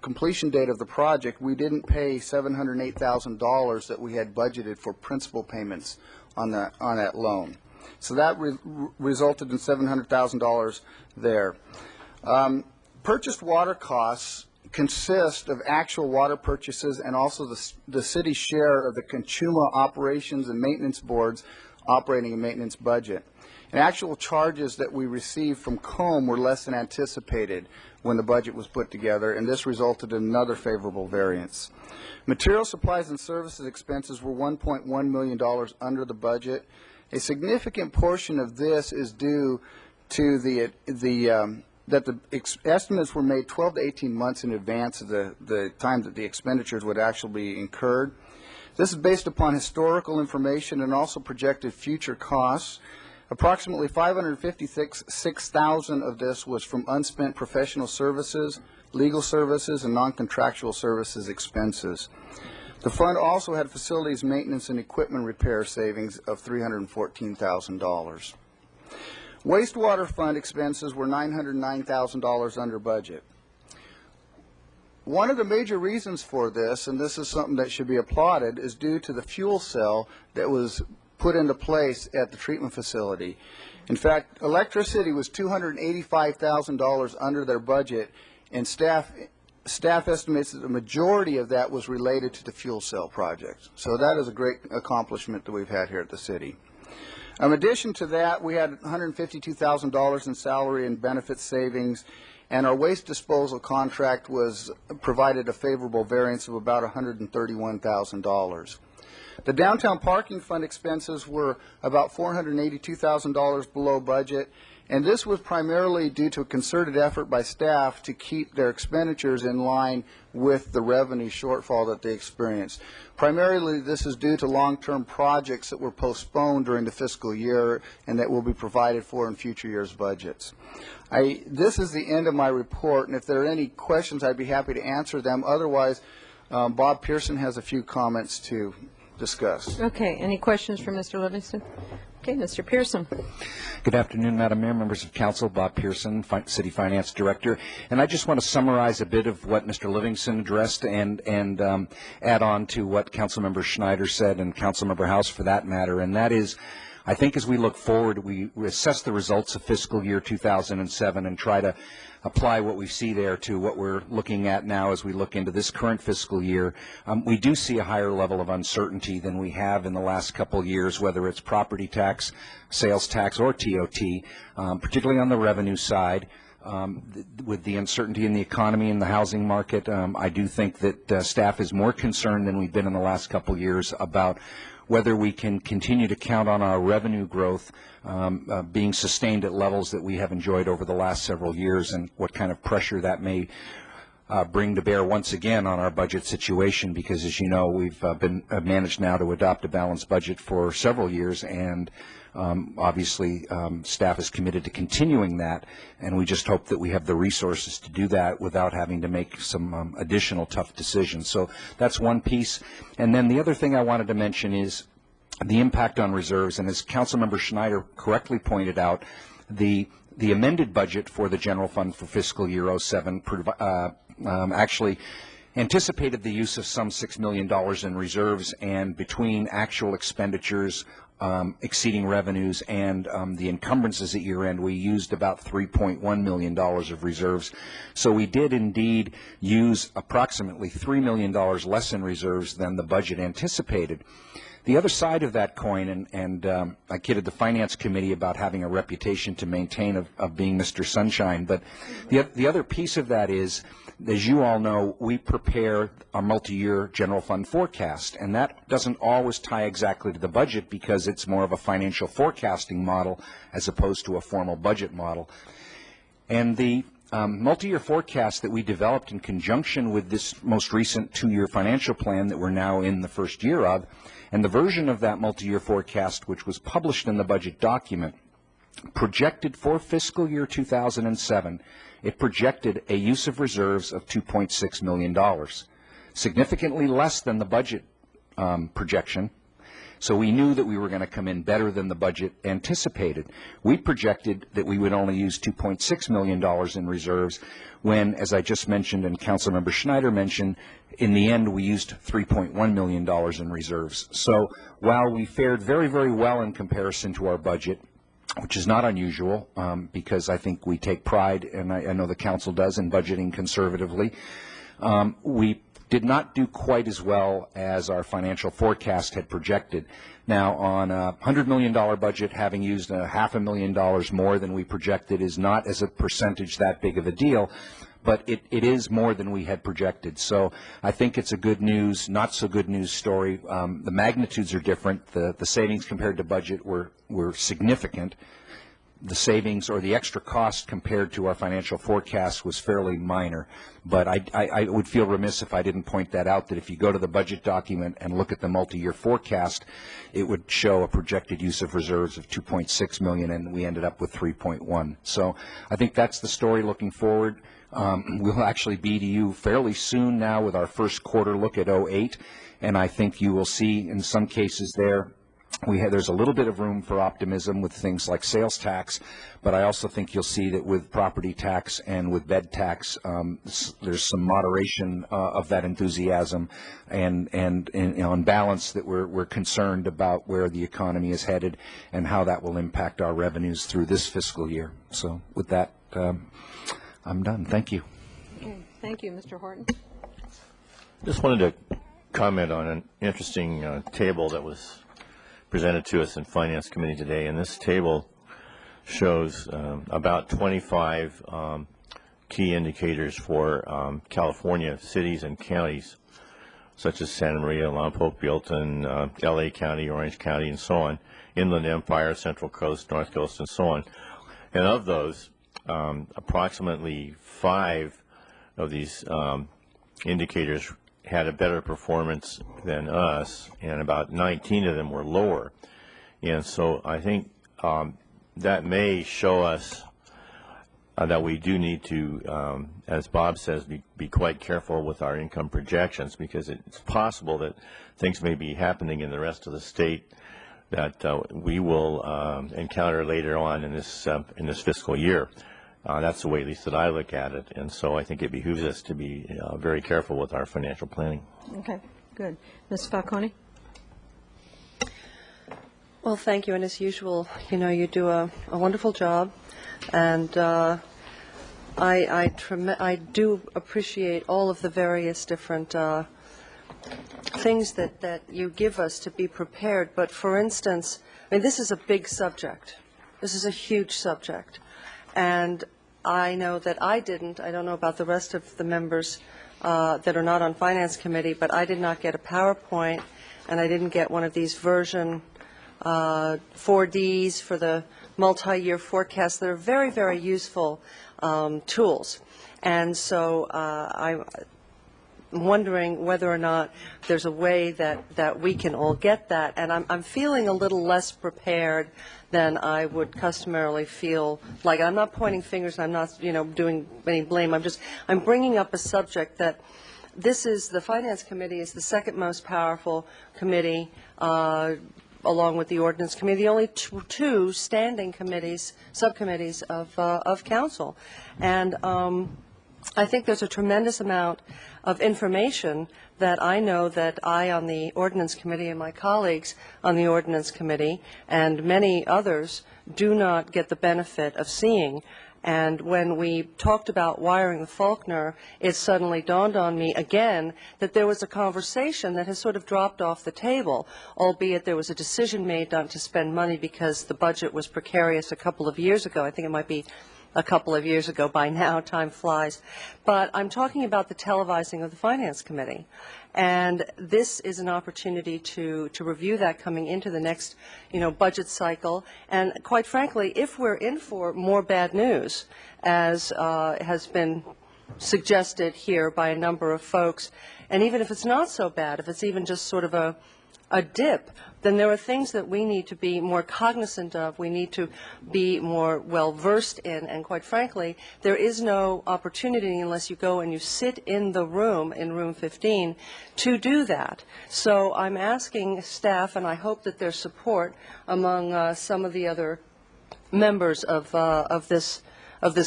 completion date of the project, we didn't pay $708,000 that we had budgeted for principal payments on that loan. So that resulted in $700,000 there. Purchased water costs consist of actual water purchases and also the city's share of the Conchuma operations and maintenance boards operating and maintenance budget. And actual charges that we received from COMB were less than anticipated when the budget was put together, and this resulted in another favorable variance. Material, supplies, and services expenses were $1.1 million under the budget. A significant portion of this is due to that the estimates were made 12 to 18 months in advance of the time that the expenditures would actually be incurred. This is based upon historical information and also projected future costs. Approximately $556,000 of this was from unspent professional services, legal services, and non-contractual services expenses. The fund also had facilities maintenance and equipment repair savings of $314,000. Wastewater fund expenses were $909,000 under budget. One of the major reasons for this, and this is something that should be applauded, is due to the fuel cell that was put into place at the treatment facility. In fact, electricity was $285,000 under their budget, and staff estimates that the majority of that was related to the fuel cell project. So that is a great accomplishment that we've had here at the city. In addition to that, we had $152,000 in salary and benefit savings, and our waste disposal contract was provided a favorable variance of about $131,000. The downtown parking fund expenses were about $482,000 below budget, and this was primarily due to a concerted effort by staff to keep their expenditures in line with the revenue shortfall that they experienced. Primarily, this is due to long-term projects that were postponed during the fiscal year and that will be provided for in future years' budgets. This is the end of my report, and if there are any questions, I'd be happy to answer them. Otherwise, Bob Pearson has a few comments to discuss. Okay. Any questions for Mr. Livingston? Okay, Mr. Pearson. Good afternoon, Madam Mayor, members of council. Bob Pearson, City Finance Director. And I just want to summarize a bit of what Mr. Livingston addressed and add on to what Councilmember Schneider said and Councilmember House for that matter. And that is, I think as we look forward, we assess the results of fiscal year 2007 and try to apply what we see there to what we're looking at now as we look into this current fiscal year. We do see a higher level of uncertainty than we have in the last couple of years, whether it's property tax, sales tax, or TOT, particularly on the revenue side. With the uncertainty in the economy and the housing market, I do think that staff is more concerned than we've been in the last couple of years about whether we can continue to count on our revenue growth being sustained at levels that we have enjoyed over the last several years, and what kind of pressure that may bring to bear once again on our budget situation, because as you know, we've been managed now to adopt a balanced budget for several years, and obviously staff is committed to continuing that, and we just hope that we have the resources to do that without having to make some additional tough decisions. So that's one piece. And then the other thing I wanted to mention is the impact on reserves, and as Councilmember Schneider correctly pointed out, the amended budget for the general fund for fiscal year 07 actually anticipated the use of some $6 million in reserves, and between actual expenditures exceeding revenues and the encumbrances at year end, we used about $3.1 million of reserves. So we did indeed use approximately $3 million less in reserves than the budget anticipated. The other side of that coin, and I kidded the Finance Committee about having a reputation to maintain of being Mr. Sunshine, but the other piece of that is, as you all know, we prepare a multi-year general fund forecast, and that doesn't always tie exactly to the budget because it's more of a financial forecasting model as opposed to a formal budget model. And the multi-year forecast that we developed in conjunction with this most recent two-year financial plan that we're now in the first year of, and the version of that multi-year forecast, which was published in the budget document, projected for fiscal year 2007, it projected a use of reserves of $2.6 million, significantly less than the budget projection. So we knew that we were going to come in better than the budget anticipated. We projected that we would only use $2.6 million in reserves when, as I just mentioned and Councilmember Schneider mentioned, in the end we used $3.1 million in reserves. So while we fared very, very well in comparison to our budget, which is not unusual because I think we take pride, and I know the council does, in budgeting conservatively, we did not do quite as well as our financial forecast had projected. Now, on a $100 million budget, having used $500,000 more than we projected is not as a percentage that big of a deal, but it is more than we had projected. So I think it's a good news, not so good news story. The magnitudes are different. The savings compared to budget were significant. The savings or the extra cost compared to our financial forecast was fairly minor. But I would feel remiss if I didn't point that out, that if you go to the budget document and look at the multi-year forecast, it would show a projected use of reserves of $2.6 million, and we ended up with $3.1. So I think that's the story looking forward. We'll actually be to you fairly soon now with our first quarter look at 08, and I think you will see in some cases there's a little bit of room for optimism with things like sales tax, but I also think you'll see that with property tax and with bed tax, there's some moderation of that enthusiasm, and on balance that we're concerned about where the economy is headed and how that will impact our revenues through this fiscal year. So with that, I'm done. Thank you. Okay. Thank you, Mr. Horton. Just wanted to comment on an interesting table that was presented to us in Finance Committee today, and this table shows about 25 key indicators for California cities and counties, such as Santa Maria, Lompoc, Buellton, LA County, Orange County, and so on, Inland Empire, Central Coast, North Coast, and so on. And of those, approximately 5 of these indicators had a better performance than us, and about 19 of them were lower. And so I think that may show us that we do need to, as Bob says, be quite careful with our income projections, because it's possible that things may be happening in the rest of the state that we will encounter later on in this fiscal year. That's the way, at least, that I look at it. And so I think it behooves us to be very careful with our financial planning. Okay, good. Ms. Falcone? Well, thank you. And as usual, you do a wonderful job. And I do appreciate all of the various different things that you give us to be prepared. But for instance, this is a big subject. This is a huge subject. And I know that I don't know about the rest of the members that are not on Finance Committee, but I did not get a PowerPoint, and I didn't get one of these version 4Ds for the multi-year forecast that are very, very useful tools. And so I'm wondering whether or not there's a way that we can all get that. And I'm feeling a little less prepared than I would customarily feel. Like, I'm not pointing fingers, and I'm not, doing any blame. I'm bringing up a subject that the Finance Committee is the second most powerful committee, along with the Ordinance Committee, the only two standing committees, subcommittees of Council. And I think there's a tremendous amount of information that I know that I on the Ordinance Committee and my colleagues on the Ordinance Committee and many others do not get the benefit of seeing. And when we talked about wiring the Faulkner, it suddenly dawned on me again that there was a conversation that has sort of dropped off the table, albeit there was a decision made not to spend money because the budget was precarious a couple of years ago. I think it might be a couple of years ago by now. Time flies. But I'm talking about the televising of the Finance Committee. And this is an opportunity to review that coming into the next, budget cycle. And quite frankly, if we're in for more bad news, as has been suggested here by a number of folks, and even if it's not so bad, if it's even just sort of a dip, then there are things that we need to be more cognizant of, we need to be more well-versed in, and quite frankly, there is no opportunity unless you go and you sit in the room, in room 15, to do that. So I'm asking staff, and I hope that there's support among some of the other members of this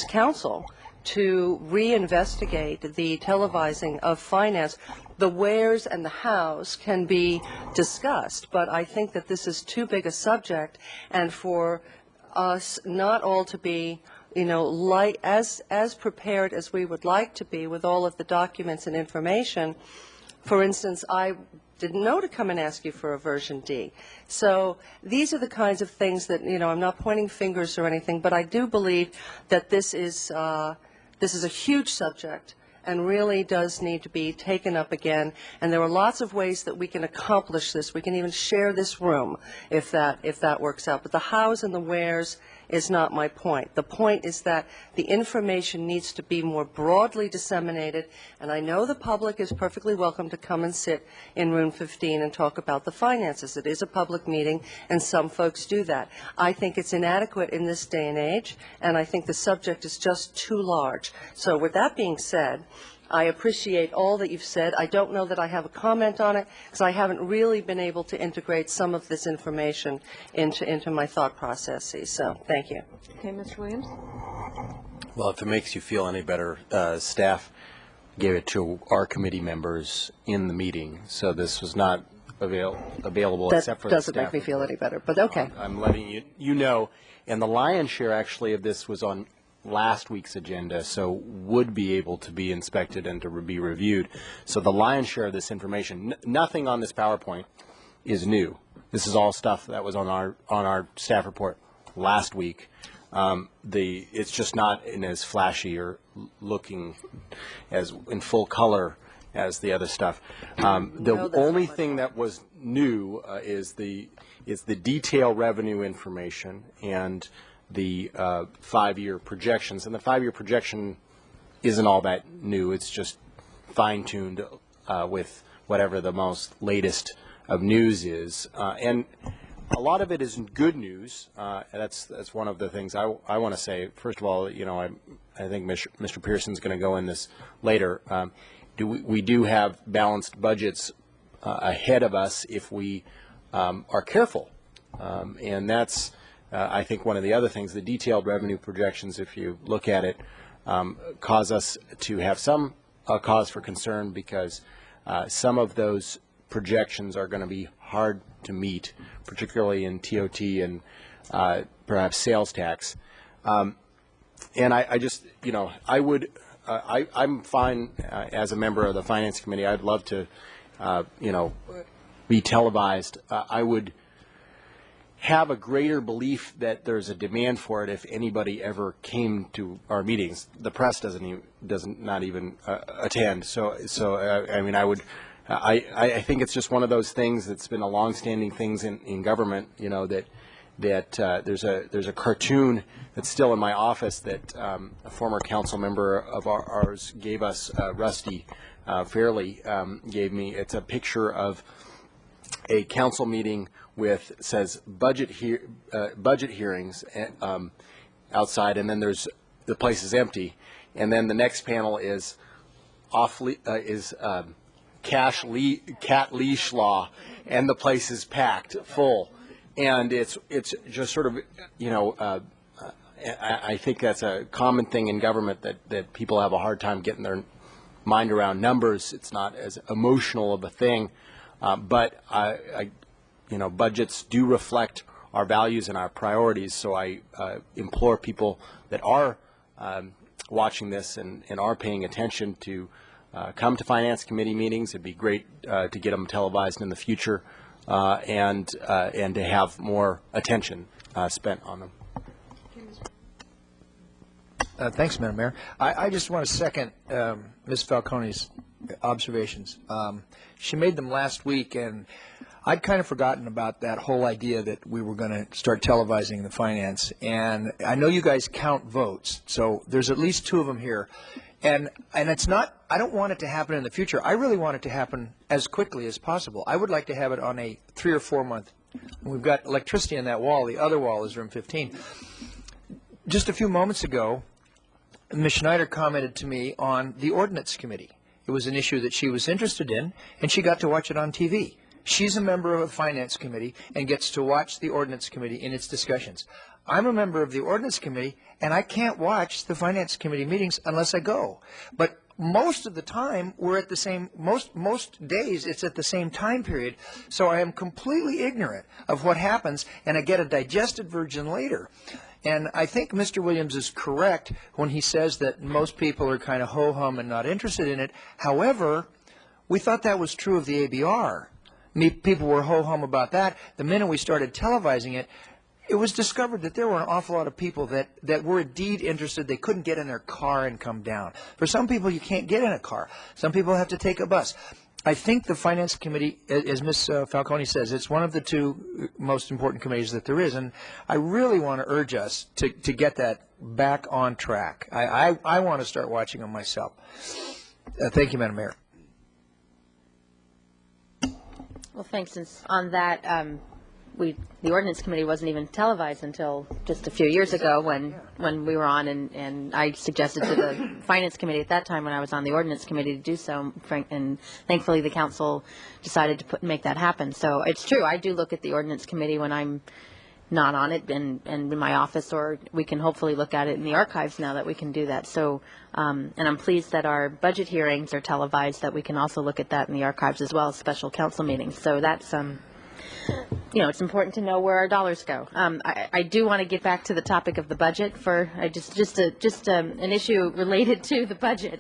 council, to reinvestigate the televising of finance. The wheres and the hows can be discussed, but I think that this is too big a subject, and for us not all to be, as prepared as we would like to be with all of the documents and information, For instance, I didn't know to come and ask you for a version D. So these are the kinds of things that, I'm not pointing fingers or anything, but I do believe that this is a huge subject and really does need to be taken up again. And there are lots of ways that we can accomplish this. We can even share this room if that works out. But the hows and the wheres is not my point. The point is that the information needs to be more broadly disseminated, and I know the public is perfectly welcome to come and sit in room 15 and talk about the finances. It is a public meeting, and some folks do that. I think it's inadequate in this day and age, and I think the subject is just too large. So with that being said, I appreciate all that you've said. I don't know that I have a comment on it because I haven't really been able to integrate some of this information into my thought processes. So thank you. Okay, Mr. Williams? Well, if it makes you feel any better, staff gave it to our committee members in the meeting, so this was not available except for the staff. That doesn't make me feel any better, but okay. I'm letting you know. And the lion's share actually of this was on last week's agenda, so would be able to be inspected and to be reviewed. So the lion's share of this information, nothing on this PowerPoint is new. This is all stuff that was on our staff report last week. It's just not in as flashy or looking as in full color as the other stuff. The only thing that was new is the detailed revenue information and the 5-year projections. And the 5-year projection isn't all that new. It's just fine-tuned with whatever the most latest of news is. And a lot of it is good news. That's one of the things I want to say. First of all, I think Mr. Pearson's going to go in this later. We do have balanced budgets ahead of us if we are careful. And that's I think one of the other things, the detailed revenue projections, if you look at it, cause us to have some cause for concern because some of those projections are going to be hard to meet, particularly in TOT and perhaps sales tax. And I just, I'm fine as a member of the Finance Committee. I'd love to, be televised. I would have a greater belief that there's a demand for it if anybody ever came to our meetings. The press doesn't not even attend. So I mean, I think it's just one of those things that's been a long-standing things in government. that there's a cartoon that's still in my office that a former council member of ours gave us, Rusty Fairley gave me. It's a picture of a council meeting with says budget hearings outside, and then the place is empty, and then the next panel is cat leash law, and the place is packed full, and it's just sort of I think that's a common thing in government that people have a hard time getting their mind around numbers. It's not as emotional of a thing, but budgets do reflect our values and our priorities, so I implore people that are watching this and are paying attention to come to Finance Committee meetings. It'd be great to get them televised in the future and to have more attention spent on them. Thanks, Madam Mayor. I just want to second Ms. Falcone's observations. She made them last week, and I'd kind of forgotten about that whole idea that we were going to start televising the finance. And I know you guys count votes, so there's at least 2 of them here. And it's not, I don't want it to happen in the future. I really want it to happen as quickly as possible. I would like to have it on a 3 or 4 month. We've got electricity on that wall. The other wall is room 15. Just a few moments ago, Ms. Schneider commented to me on the Ordinance Committee. It was an issue that she was interested in, and she got to watch it on TV. She's a member of a Finance Committee and gets to watch the Ordinance Committee in its discussions. I'm a member of the Ordinance Committee, and I can't watch the Finance Committee meetings unless I go. But most of the time, we're at the same, most days, it's at the same time period. So I am completely ignorant of what happens, and I get a digested version later. And I think Mr. Williams is correct when he says that most people are kind of ho-hum and not interested in it. However, We thought that was true of the ABR. People were ho-hum about that. The minute we started televising it, it was discovered that there were an awful lot of people that were indeed interested. They couldn't get in their car and come down. For some people, you can't get in a car. Some people have to take a bus. I think the Finance Committee, as Ms. Falcone says, it's one of the two most important committees that there is, and I really want to urge us to get that back on track. I want to start watching them myself. Thank you, Madam Mayor. Well, thanks. Since on that, the Ordinance Committee wasn't even televised until just a few years ago when we were on, and I suggested to the Finance Committee at that time when I was on the Ordinance Committee to do so, and thankfully the Council decided to make that happen. So it's true, I do look at the Ordinance Committee when I'm not on it and in my office, or we can hopefully look at it in the archives now that we can do that. So, and I'm pleased that our budget hearings are televised, that we can also look at that in the archives as well as special council meetings. So that's, you know, it's important to know where our dollars go. I do want to get back to the topic of the budget for an issue related to the budget.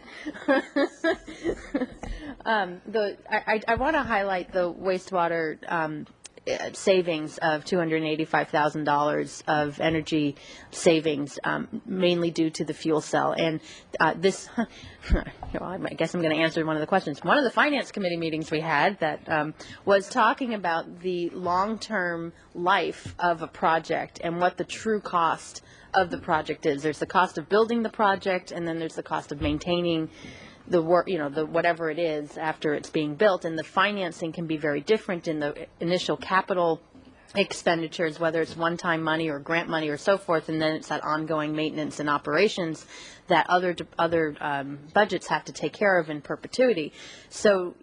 I want to highlight the wastewater savings of $285,000 of energy savings, mainly due to the fuel cell. And this, I guess I'm going to answer one of the questions. One of the Finance Committee meetings we had that was talking about the long-term life of a project and what the true cost of the project is. There's the cost of building the project, and then there's the cost of maintaining the work, the whatever it is after it's being built, and the financing can be very different in the initial capital expenditures, whether it's one-time money or grant money or so forth, and then it's that ongoing maintenance and operations that other budgets have to take care of in perpetuity. So,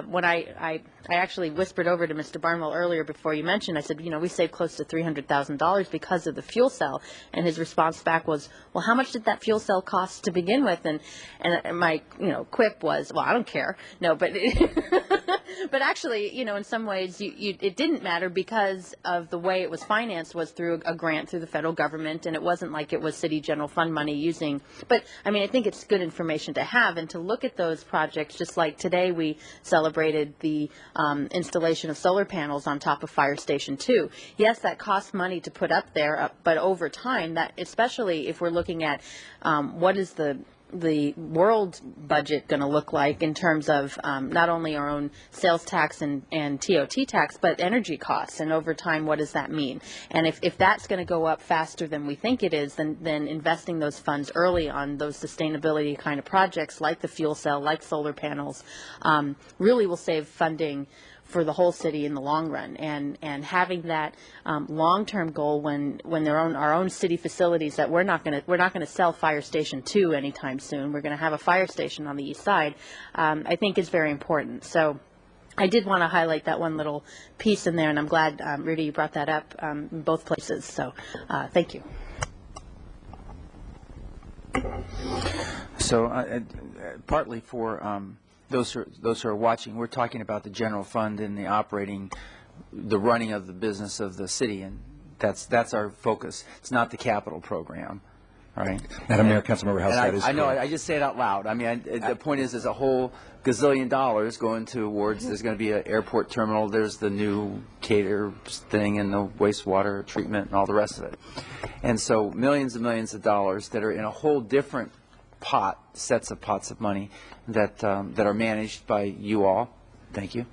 when I actually whispered over to Mr. Barnwell earlier before you mentioned, I said, we saved close to $300,000 because of the fuel cell, and his response back was, well, how much did that fuel cell cost to begin with? And my, quip was, well, I don't care. No, but but actually, in some ways, it didn't matter because of the way it was financed was through a grant through the federal government, and it wasn't like it was city general fund money using. But, I think it's good information to have and to look at those projects, just like today we celebrated the installation of solar panels on top of Fire Station 2. Yes, that costs money to put up there, but over time, that, especially if we're looking at what is the world budget going to look like in terms of not only our own sales tax and TOT tax, but energy costs, and over time, what does that mean? And if that's going to go up faster than we think it is, then investing those funds early on those sustainability kind of projects like the fuel cell, like solar panels, really will save funding for the whole city in the long run, and having that long-term goal when they're on our own city facilities, that we're not going to sell Fire Station 2 anytime soon. We're going to have a fire station on the east side. I think is very important. So I did want to highlight that one little piece in there, and I'm glad, Rudy, you brought that up in both places. So thank you. So partly for those who are watching, we're talking about the general fund and the running of the business of the city, and that's our focus. It's not the capital program, right? Madam Mayor, Councilmember House, that is I know, correct. I just say it out loud. The point is, there's a whole gazillion dollars going towards, there's going to be an airport terminal, there's the new cater thing and the wastewater treatment and all the rest of it. And so millions and millions of dollars that are in a whole different sets of pots of money that are managed by you all. Thank you.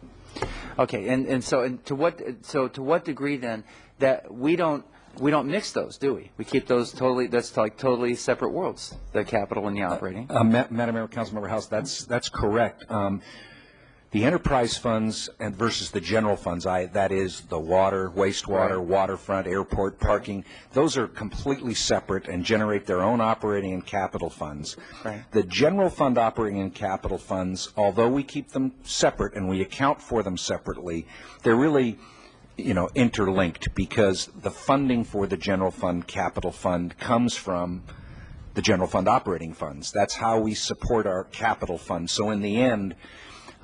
Okay, and to what degree then that we don't mix those, do we? We keep those totally. That's like totally separate worlds, the capital and the operating. Madam Mayor, Councilmember House, that's correct. The enterprise funds versus the general funds, that is the water, wastewater, waterfront, airport, parking, those are completely separate and generate their own operating and capital funds. Right. The general fund operating and capital funds, although we keep them separate and we account for them separately, they're really interlinked, because the funding for the general fund, capital fund comes from the general fund operating funds. That's how we support our capital funds. So in the end,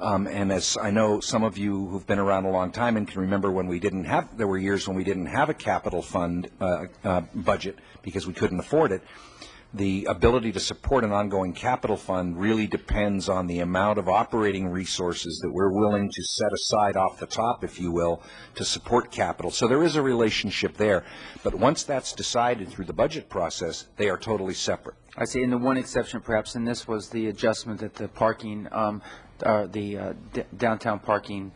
and as I know some of you who've been around a long time and can remember when there were years when we didn't have a capital fund budget because we couldn't afford it. The ability to support an ongoing capital fund really depends on the amount of operating resources that we're willing to set aside off the top, if you will, to support capital. So there is a relationship there. But once that's decided through the budget process, they are totally separate. I see. And the one exception perhaps in this was the adjustment that the parking, downtown parking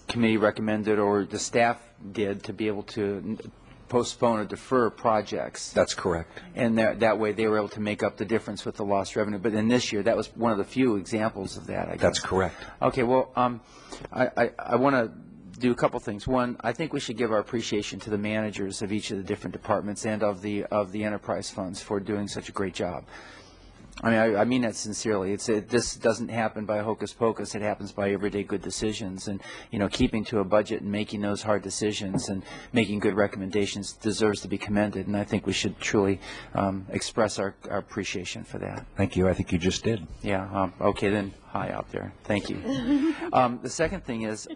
committee recommended, or the staff did, to be able to postpone or defer projects. That's correct. And that way they were able to make up the difference with the lost revenue. But in this year, that was one of the few examples of that, I guess. That's correct. Okay, well, I want to do a couple things. One, I think we should give our appreciation to the managers of each of the different departments and of the enterprise funds for doing such a great job. I mean, I mean that sincerely. This doesn't happen by hocus pocus. It happens by everyday good decisions, and keeping to a budget and making those hard decisions and making good recommendations deserves to be commended. And I think we should truly express our appreciation for that. Thank you. I think you just did. Yeah. Okay, then. Hi out there. Thank you. The second thing is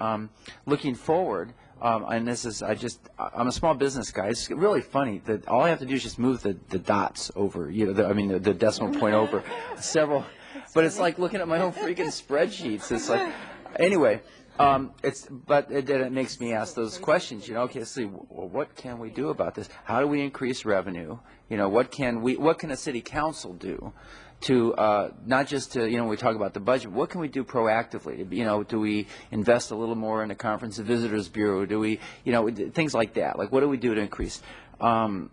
looking forward. And this is, I'm a small business guy. It's really funny that all I have to do is just move the dots over, the decimal point over several, but it's like looking at my own freaking spreadsheets. It's like, anyway, but it makes me ask those questions, okay, so what can we do about this? How do we increase revenue? What can a city council do? To not just to, when we talk about the budget, what can we do proactively? Do we invest a little more in the Conference of Visitors Bureau? Do we, things like that. Like, what do we do to increase? And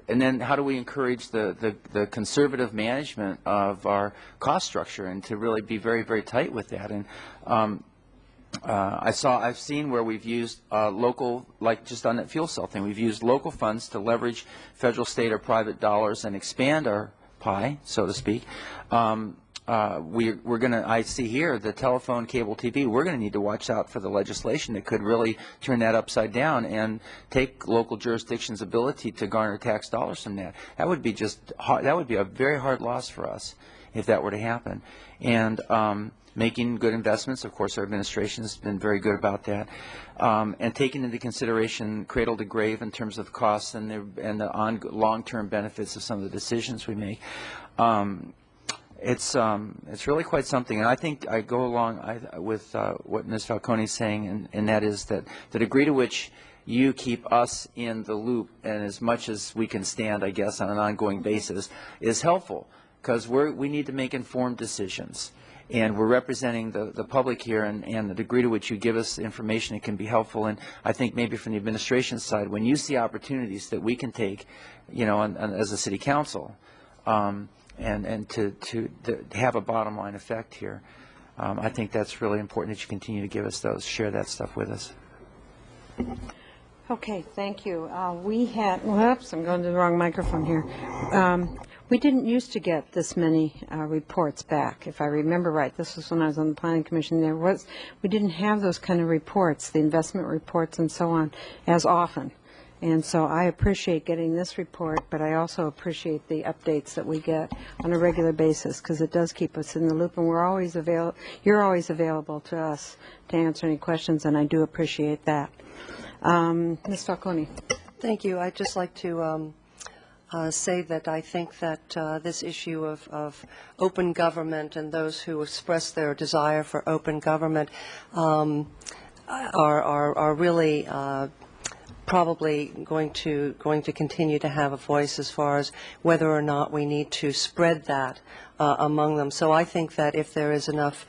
then how do we encourage the conservative management of our cost structure and to really be very, very tight with that? And I've seen where we've used local, like just on that fuel cell thing, we've used local funds to leverage federal, state, or private dollars and expand our pie, so to speak. We're going to, I see here, the telephone, cable TV, we're going to need to watch out for the legislation that could really turn that upside down and take local jurisdictions' ability to garner tax dollars from that. That would be just hard, that would be a very hard loss for us if that were to happen. And making good investments, of course, our administration has been very good about that, and taking into consideration cradle to grave in terms of costs and the long-term benefits of some of the decisions we make. It's really quite something, and I think I go along with what Ms. Falcone is saying, and that is that the degree to which you keep us in the loop and as much as we can stand, I guess, on an ongoing basis is helpful, because we need to make informed decisions. And we're representing the public here, and the degree to which you give us information, it can be helpful. And I think maybe from the administration side, when you see opportunities that we can take, as a city council, and to have a bottom line effect here, I think that's really important that you continue to give us those, share that stuff with us. Okay, thank you. Whoops, I'm going to the wrong microphone here. We didn't used to get this many reports back, if I remember right. This was when I was on the Planning Commission. We didn't have those kind of reports, the investment reports and so on, as often. And so I appreciate getting this report, but I also appreciate the updates that we get on a regular basis, because it does keep us in the loop, and you're always available to us to answer any questions, and I do appreciate that. Ms. Falcone. Thank you. I'd just like to say that I think that this issue of open government and those who express their desire for open government are really probably going to continue to have a voice as far as whether or not we need to spread that among them. So I think that if there is enough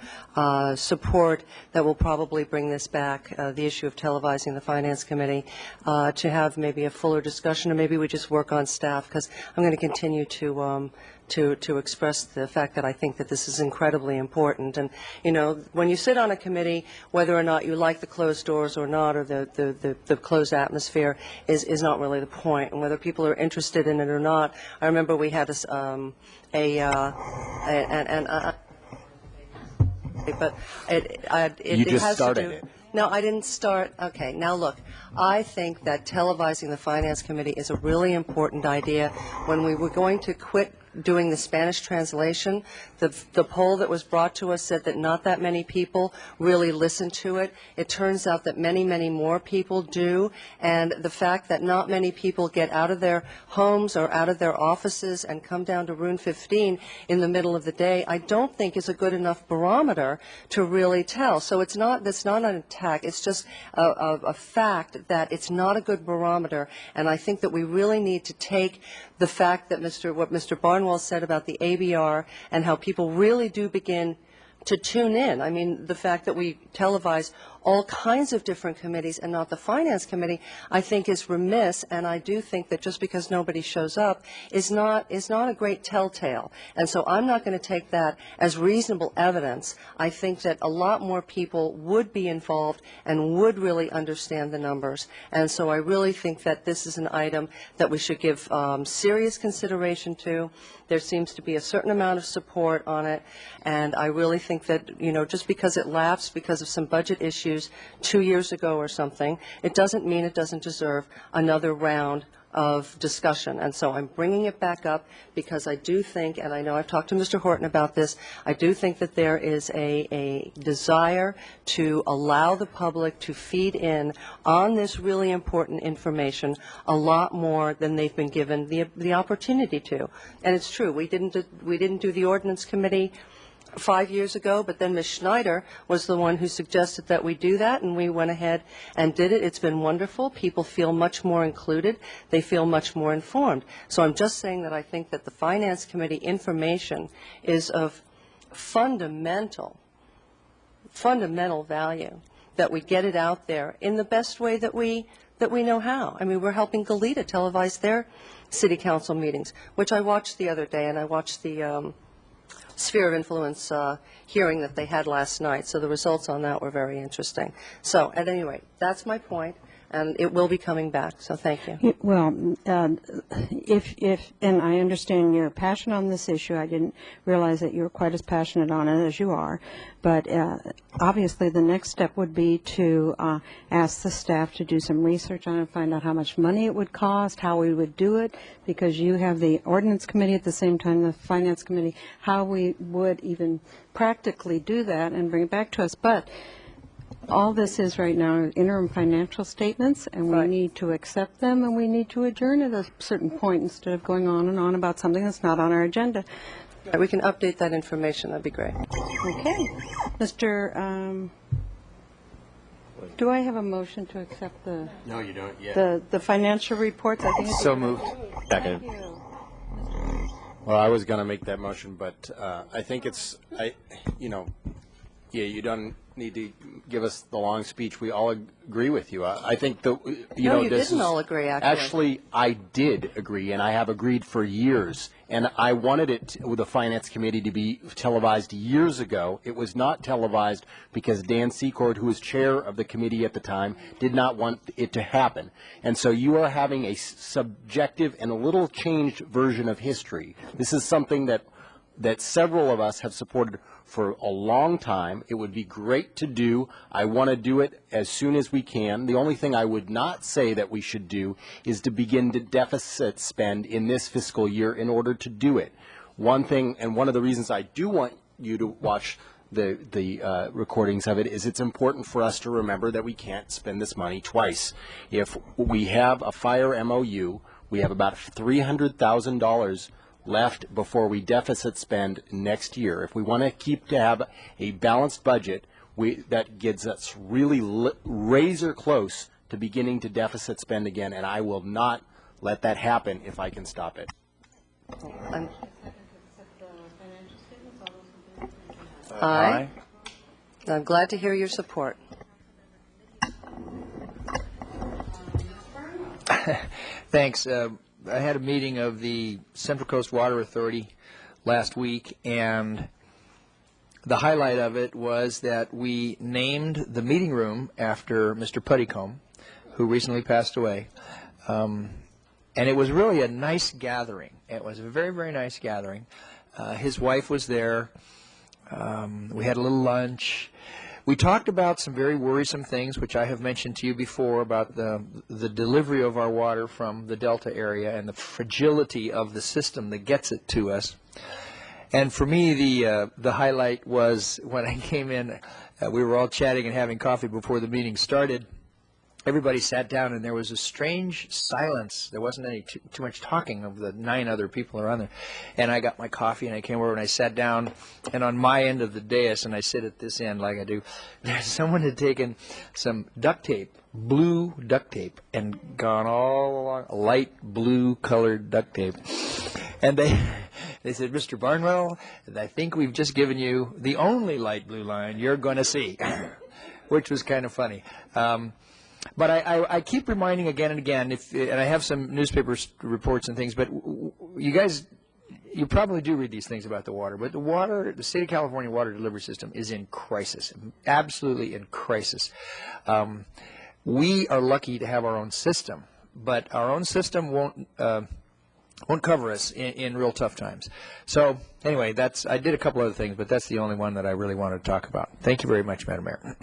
support, that will probably bring this back, the issue of televising the Finance Committee, to have maybe a fuller discussion, or maybe we just work on staff, because I'm going to continue to express the fact that I think that this is incredibly important. And, when you sit on a committee, whether or not you like the closed doors or not, or the closed atmosphere is not really the point. And whether people are interested in it or not, I remember we had but it just has started to do. it. No, I didn't start. Okay, now look, I think that televising the Finance Committee is a really important idea. When we were going to quit doing the Spanish translation. The poll that was brought to us said that not that many people really listen to it. It turns out that many, many more people do, and the fact that not many people get out of their homes or out of their offices and come down to Room 15 in the middle of the day, I don't think is a good enough barometer to really tell. So that's not an attack. It's just a fact that it's not a good barometer, and I think that we really need to take the fact that what Mr. Barnwell said about the ABR and how people really do begin to tune in. I mean, the fact that we televise all kinds of different committees and not the Finance Committee, I think is remiss, and I do think that just because nobody shows up is not a great telltale. And so I'm not going to take that as reasonable evidence. I think that a lot more people would be involved and would really understand the numbers. And so I really think that this is an item that we should give serious consideration to. There seems to be a certain amount of support on it, and I really think that, just because it lapsed because of some budget issues 2 years ago or something, it doesn't mean it doesn't deserve another round of discussion. And so I'm bringing it back up because I do think, and I know I've talked to Mr. Horton about this, I do think that there is a desire to allow the public to feed in on this really important information a lot more than they've been given the opportunity to. And it's true, we didn't do the Ordinance Committee 5 years ago, but then Ms. Schneider was the one who suggested that we do that, and we went ahead and did it. It's been wonderful. People feel much more included. They feel much more informed. So I'm just saying that I think that the Finance Committee information is of fundamental value, that we get it out there in the best way that we know how. I mean, we're helping Goleta televise their city council meetings, which I watched the other day, and I watched the Sphere of Influence hearing that they had last night. So the results on that were very interesting. So at any rate, that's my point, and it will be coming back. So thank you. Well, and I understand your passion on this issue. I didn't realize that you were quite as passionate on it as you are. But obviously the next step would be to ask the staff to do some research on it, find out how much money it would cost, how we would do it, because you have the Ordinance Committee at the same time, the Finance Committee, how we would even practically do that and bring it back to us. But all this is right now are interim financial statements, and we need to accept them, and we need to adjourn at a certain point instead of going on and on about something that's not on our agenda. We can update that information. That'd be great. Okay. Mr. Do I have a motion to accept the... No, you don't yet. The financial reports? I think So moved. Second. Well, I was going to make that motion, but I think you don't need to give us the long speech. We all agree with you. I think that, you didn't all agree, actually. Actually, I did agree, and I have agreed for years. And I wanted it, with the Finance Committee, to be televised years ago. It was not televised because Dan Secord, who was chair of the committee at the time, did not want it to happen. And so you are having a subjective and a little changed version of history. This is something that several of us have supported for a long time. It would be great to do. I want to do it as soon as we can. The only thing I would not say that we should do is to begin to deficit spend in this fiscal year in order to do it. One thing, and one of the reasons I do want you to watch the recordings of it, is it's important for us to remember that we can't spend this money twice. If we have a fire MOU, we have about $300,000 left before we deficit spend next year. If we want to have a balanced budget, that gets us really razor close to beginning to deficit spend again, and I will not let that happen if I can stop it. Aye. I'm glad to hear your support. Thanks. I had a meeting of the Central Coast Water Authority last week, and the highlight of it was that we named the meeting room after Mr. Puttycombe, who recently passed away. And it was really a nice gathering. It was a very, very nice gathering. His wife was there. We had a little lunch. We talked about some very worrisome things, which I have mentioned to you before, about the delivery of our water from the Delta area and the fragility of the system that gets it to us. And for me, the highlight was when I came in, we were all chatting and having coffee before the meeting started. Everybody sat down, and there was a strange silence. There wasn't any too much talking of the 9 other people around there. And I got my coffee, and I came over, and I sat down. And on my end of the dais, and I sit at this end like I do, someone had taken some duct tape, blue duct tape, and gone all along, light blue-colored duct tape. And they said, Mr. Barnwell, I think we've just given you the only light blue line you're going to see, which was kind of funny. But I keep reminding again and again, and I have some newspaper reports and things, but you guys, you probably do read these things about the water, but the state of California water delivery system is in crisis, absolutely in crisis. We are lucky to have our own system, but our own system won't cover us in real tough times. So anyway, I did a couple other things, but that's the only one that I really wanted to talk about. Thank you very much, Madam Mayor.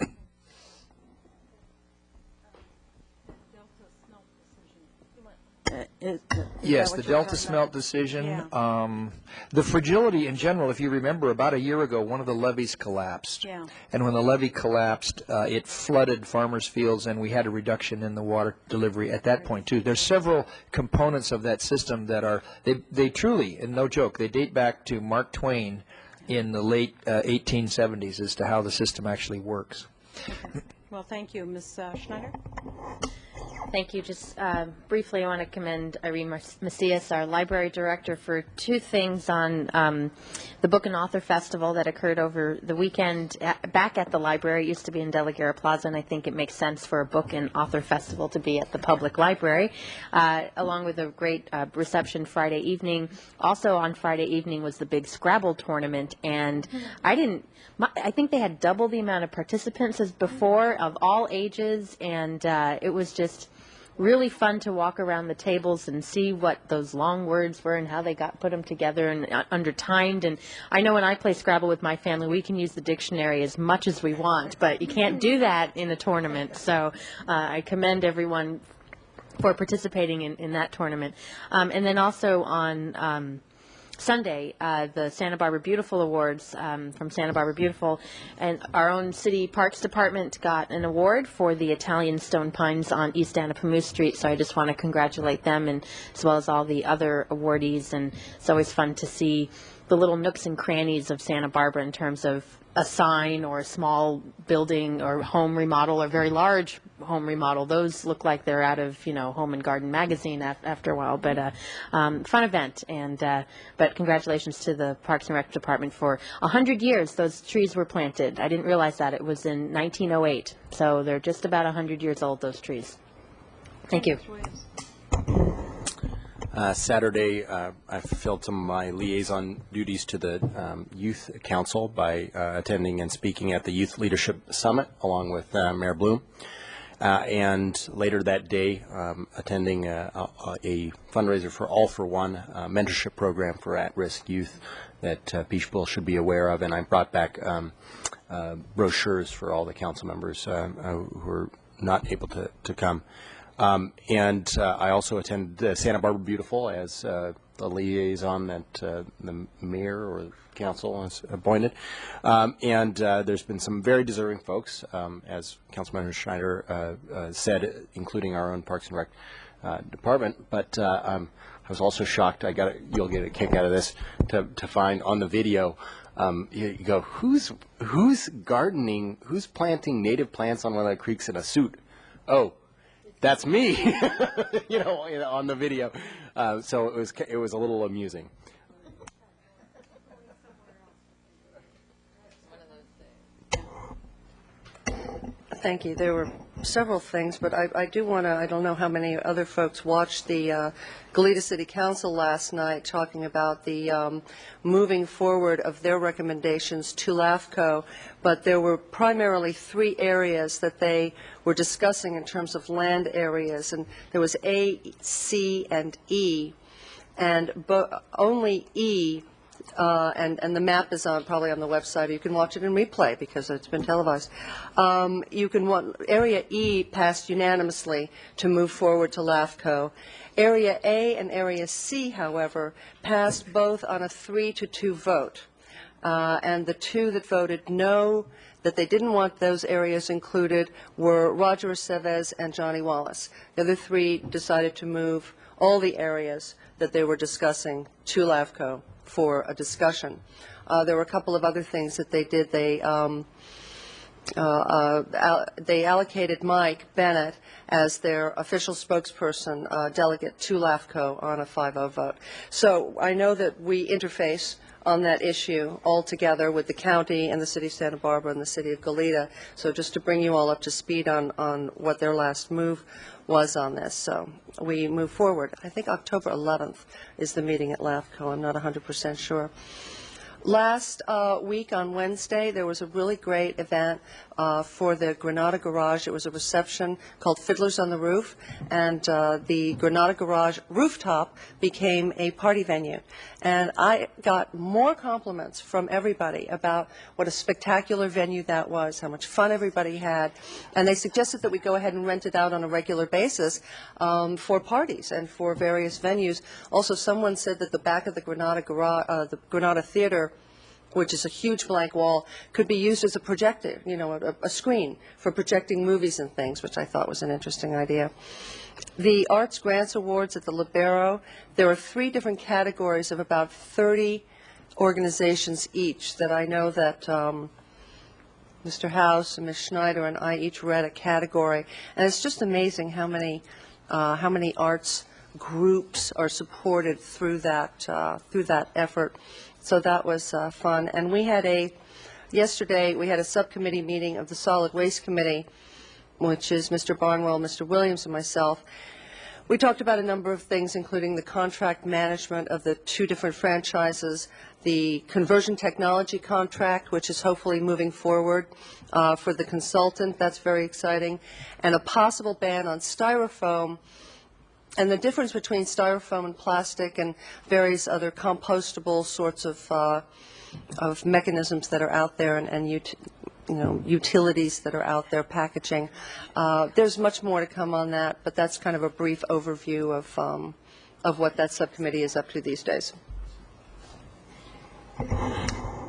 Yes, the Delta Smelt decision. Yeah. The fragility in general, if you remember, about a year ago, one of the levees collapsed. Yeah. And when the levee collapsed, it flooded farmers' fields, and we had a reduction in the water delivery at that point, too. There's several components of that system that are, they truly, and no joke, they date back to Mark Twain in the late 1870s as to how the system actually works. Okay. Well, thank you. Ms. Schneider? Thank you. Just briefly, I want to commend Irene Macias, our library director, for 2 things on the Book and Author Festival that occurred over the weekend back at the library. It used to be in De La Guerra Plaza, and I think it makes sense for a Book and Author Festival to be at the public library, along with a great reception Friday evening. Also on Friday evening was the big Scrabble tournament, and I think they had double the amount of participants as before, of all ages, and it was just really fun to walk around the tables and see what those long words were and how they put them together and under timed. And I know when I play Scrabble with my family, we can use the dictionary as much as we want, but you can't do that in a tournament. So I commend everyone for participating in that tournament. And then also on Sunday, the Santa Barbara Beautiful Awards from Santa Barbara Beautiful, and our own city parks department got an award for the Italian stone pines on East Anapamu Street, so I just want to congratulate them, and as well as all the other awardees. And it's always fun to see the little nooks and crannies of Santa Barbara in terms of a sign or a small building or home remodel or very large home remodel. Those look like they're out of, Home and Garden magazine after a while, but fun event. And but congratulations to the Parks and Rec Department for 100 years those trees were planted. I didn't realize that. It was in 1908, so they're just about 100 years old, those trees. Thank you. Saturday, I fulfilled some of my liaison duties to the Youth Council by attending and speaking at the Youth Leadership Summit along with Mayor Bloom. And later that day, attending a fundraiser for All for One, mentorship program for at-risk youth that Peachville should be aware of. And I brought back brochures for all the council members who were not able to come. And I also attended Santa Barbara Beautiful as the liaison that the mayor or council has appointed. And there's been some very deserving folks, as Councilmember Schneider said, including our own Parks and Rec department. But I was also shocked, you'll get a kick out of this, to find on the video, you go, who's gardening, who's planting native plants on one of the creeks in a suit? Oh, that's me, on the video. So it was a little amusing. Thank you. There were several things, but I do want to, I don't know how many other folks watched the Goleta City Council last night talking about the moving forward of their recommendations to LAFCO, but there were primarily 3 areas that they were discussing in terms of land areas, and there was A, C, and E, and only E and the map is probably on the website. You can watch it in replay because it's been televised. Area E passed unanimously to move forward to LAFCO. Area A and Area C, however, passed both on a 3-2 vote. And the two that voted no, that they didn't want those areas included, were Roger Aceves and Johnny Wallace. The other three decided to move all the areas that they were discussing to LAFCO for a discussion. There were a couple of other things that they did. They allocated Mike Bennett as their official spokesperson delegate to LAFCO on a 5-0 vote. So I know that we interface on that issue all together with the county and the city of Santa Barbara and the city of Goleta. So just to bring you all up to speed on what their last move was on this. So we move forward. I think October 11th is the meeting at LAFCO. I'm not 100% sure. Last week on Wednesday, there was a really great event for the Granada Garage. It was a reception called Fiddlers on the Roof, and the Granada Garage rooftop became a party venue. And I got more compliments from everybody about what a spectacular venue that was, how much fun everybody had, and they suggested that we go ahead and rent it out on a regular basis for parties and for various venues. Also, someone said that the back of the Granada Garage, the Granada Theater, which is a huge blank wall, could be used as a projector, a screen for projecting movies and things, which I thought was an interesting idea. The Arts Grants Awards at the Libero, there are 3 different categories of about 30 organizations each that I know that Mr. House and Ms. Schneider and I each read a category. And it's just amazing how many arts groups are supported through that effort. So that was fun. And yesterday we had a subcommittee meeting of the Solid Waste Committee, which is Mr. Barnwell, Mr. Williams, and myself. We talked about a number of things, including the contract management of the 2 different franchises, the conversion technology contract, which is hopefully moving forward for the consultant. That's very exciting. And a possible ban on styrofoam, and the difference between styrofoam and plastic and various other compostable sorts of mechanisms that are out there and utilities that are out there, packaging. There's much more to come on that, but that's kind of a brief overview of what that subcommittee is up to these days.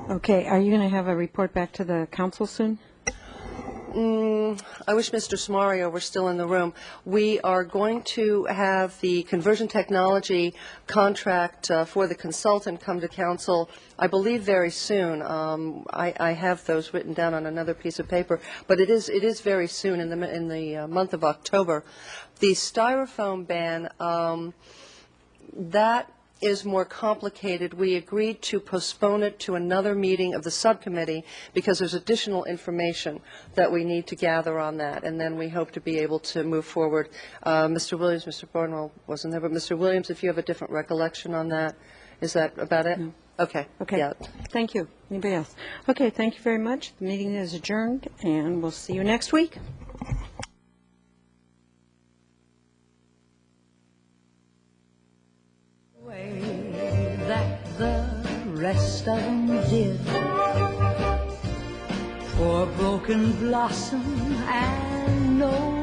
Okay, are you going to have a report back to the council soon? I wish Mr. Smario were still in the room. We are going to have the conversion technology contract for the consultant come to council, I believe, very soon. I have those written down on another piece of paper, but it is very soon in the month of October. The styrofoam ban, that is more complicated. We agreed to postpone it to another meeting of the subcommittee because there's additional information that we need to gather on that, and then we hope to be able to move forward. Mr. Williams, Mr. Barnwell wasn't there, but Mr. Williams, if you have a different recollection on that, is that about it? No. Okay. Yeah. Thank you. Anybody else? Okay, thank you very much. The meeting is adjourned, and we'll see you next week. That the rest of them did. Poor broken blossom and no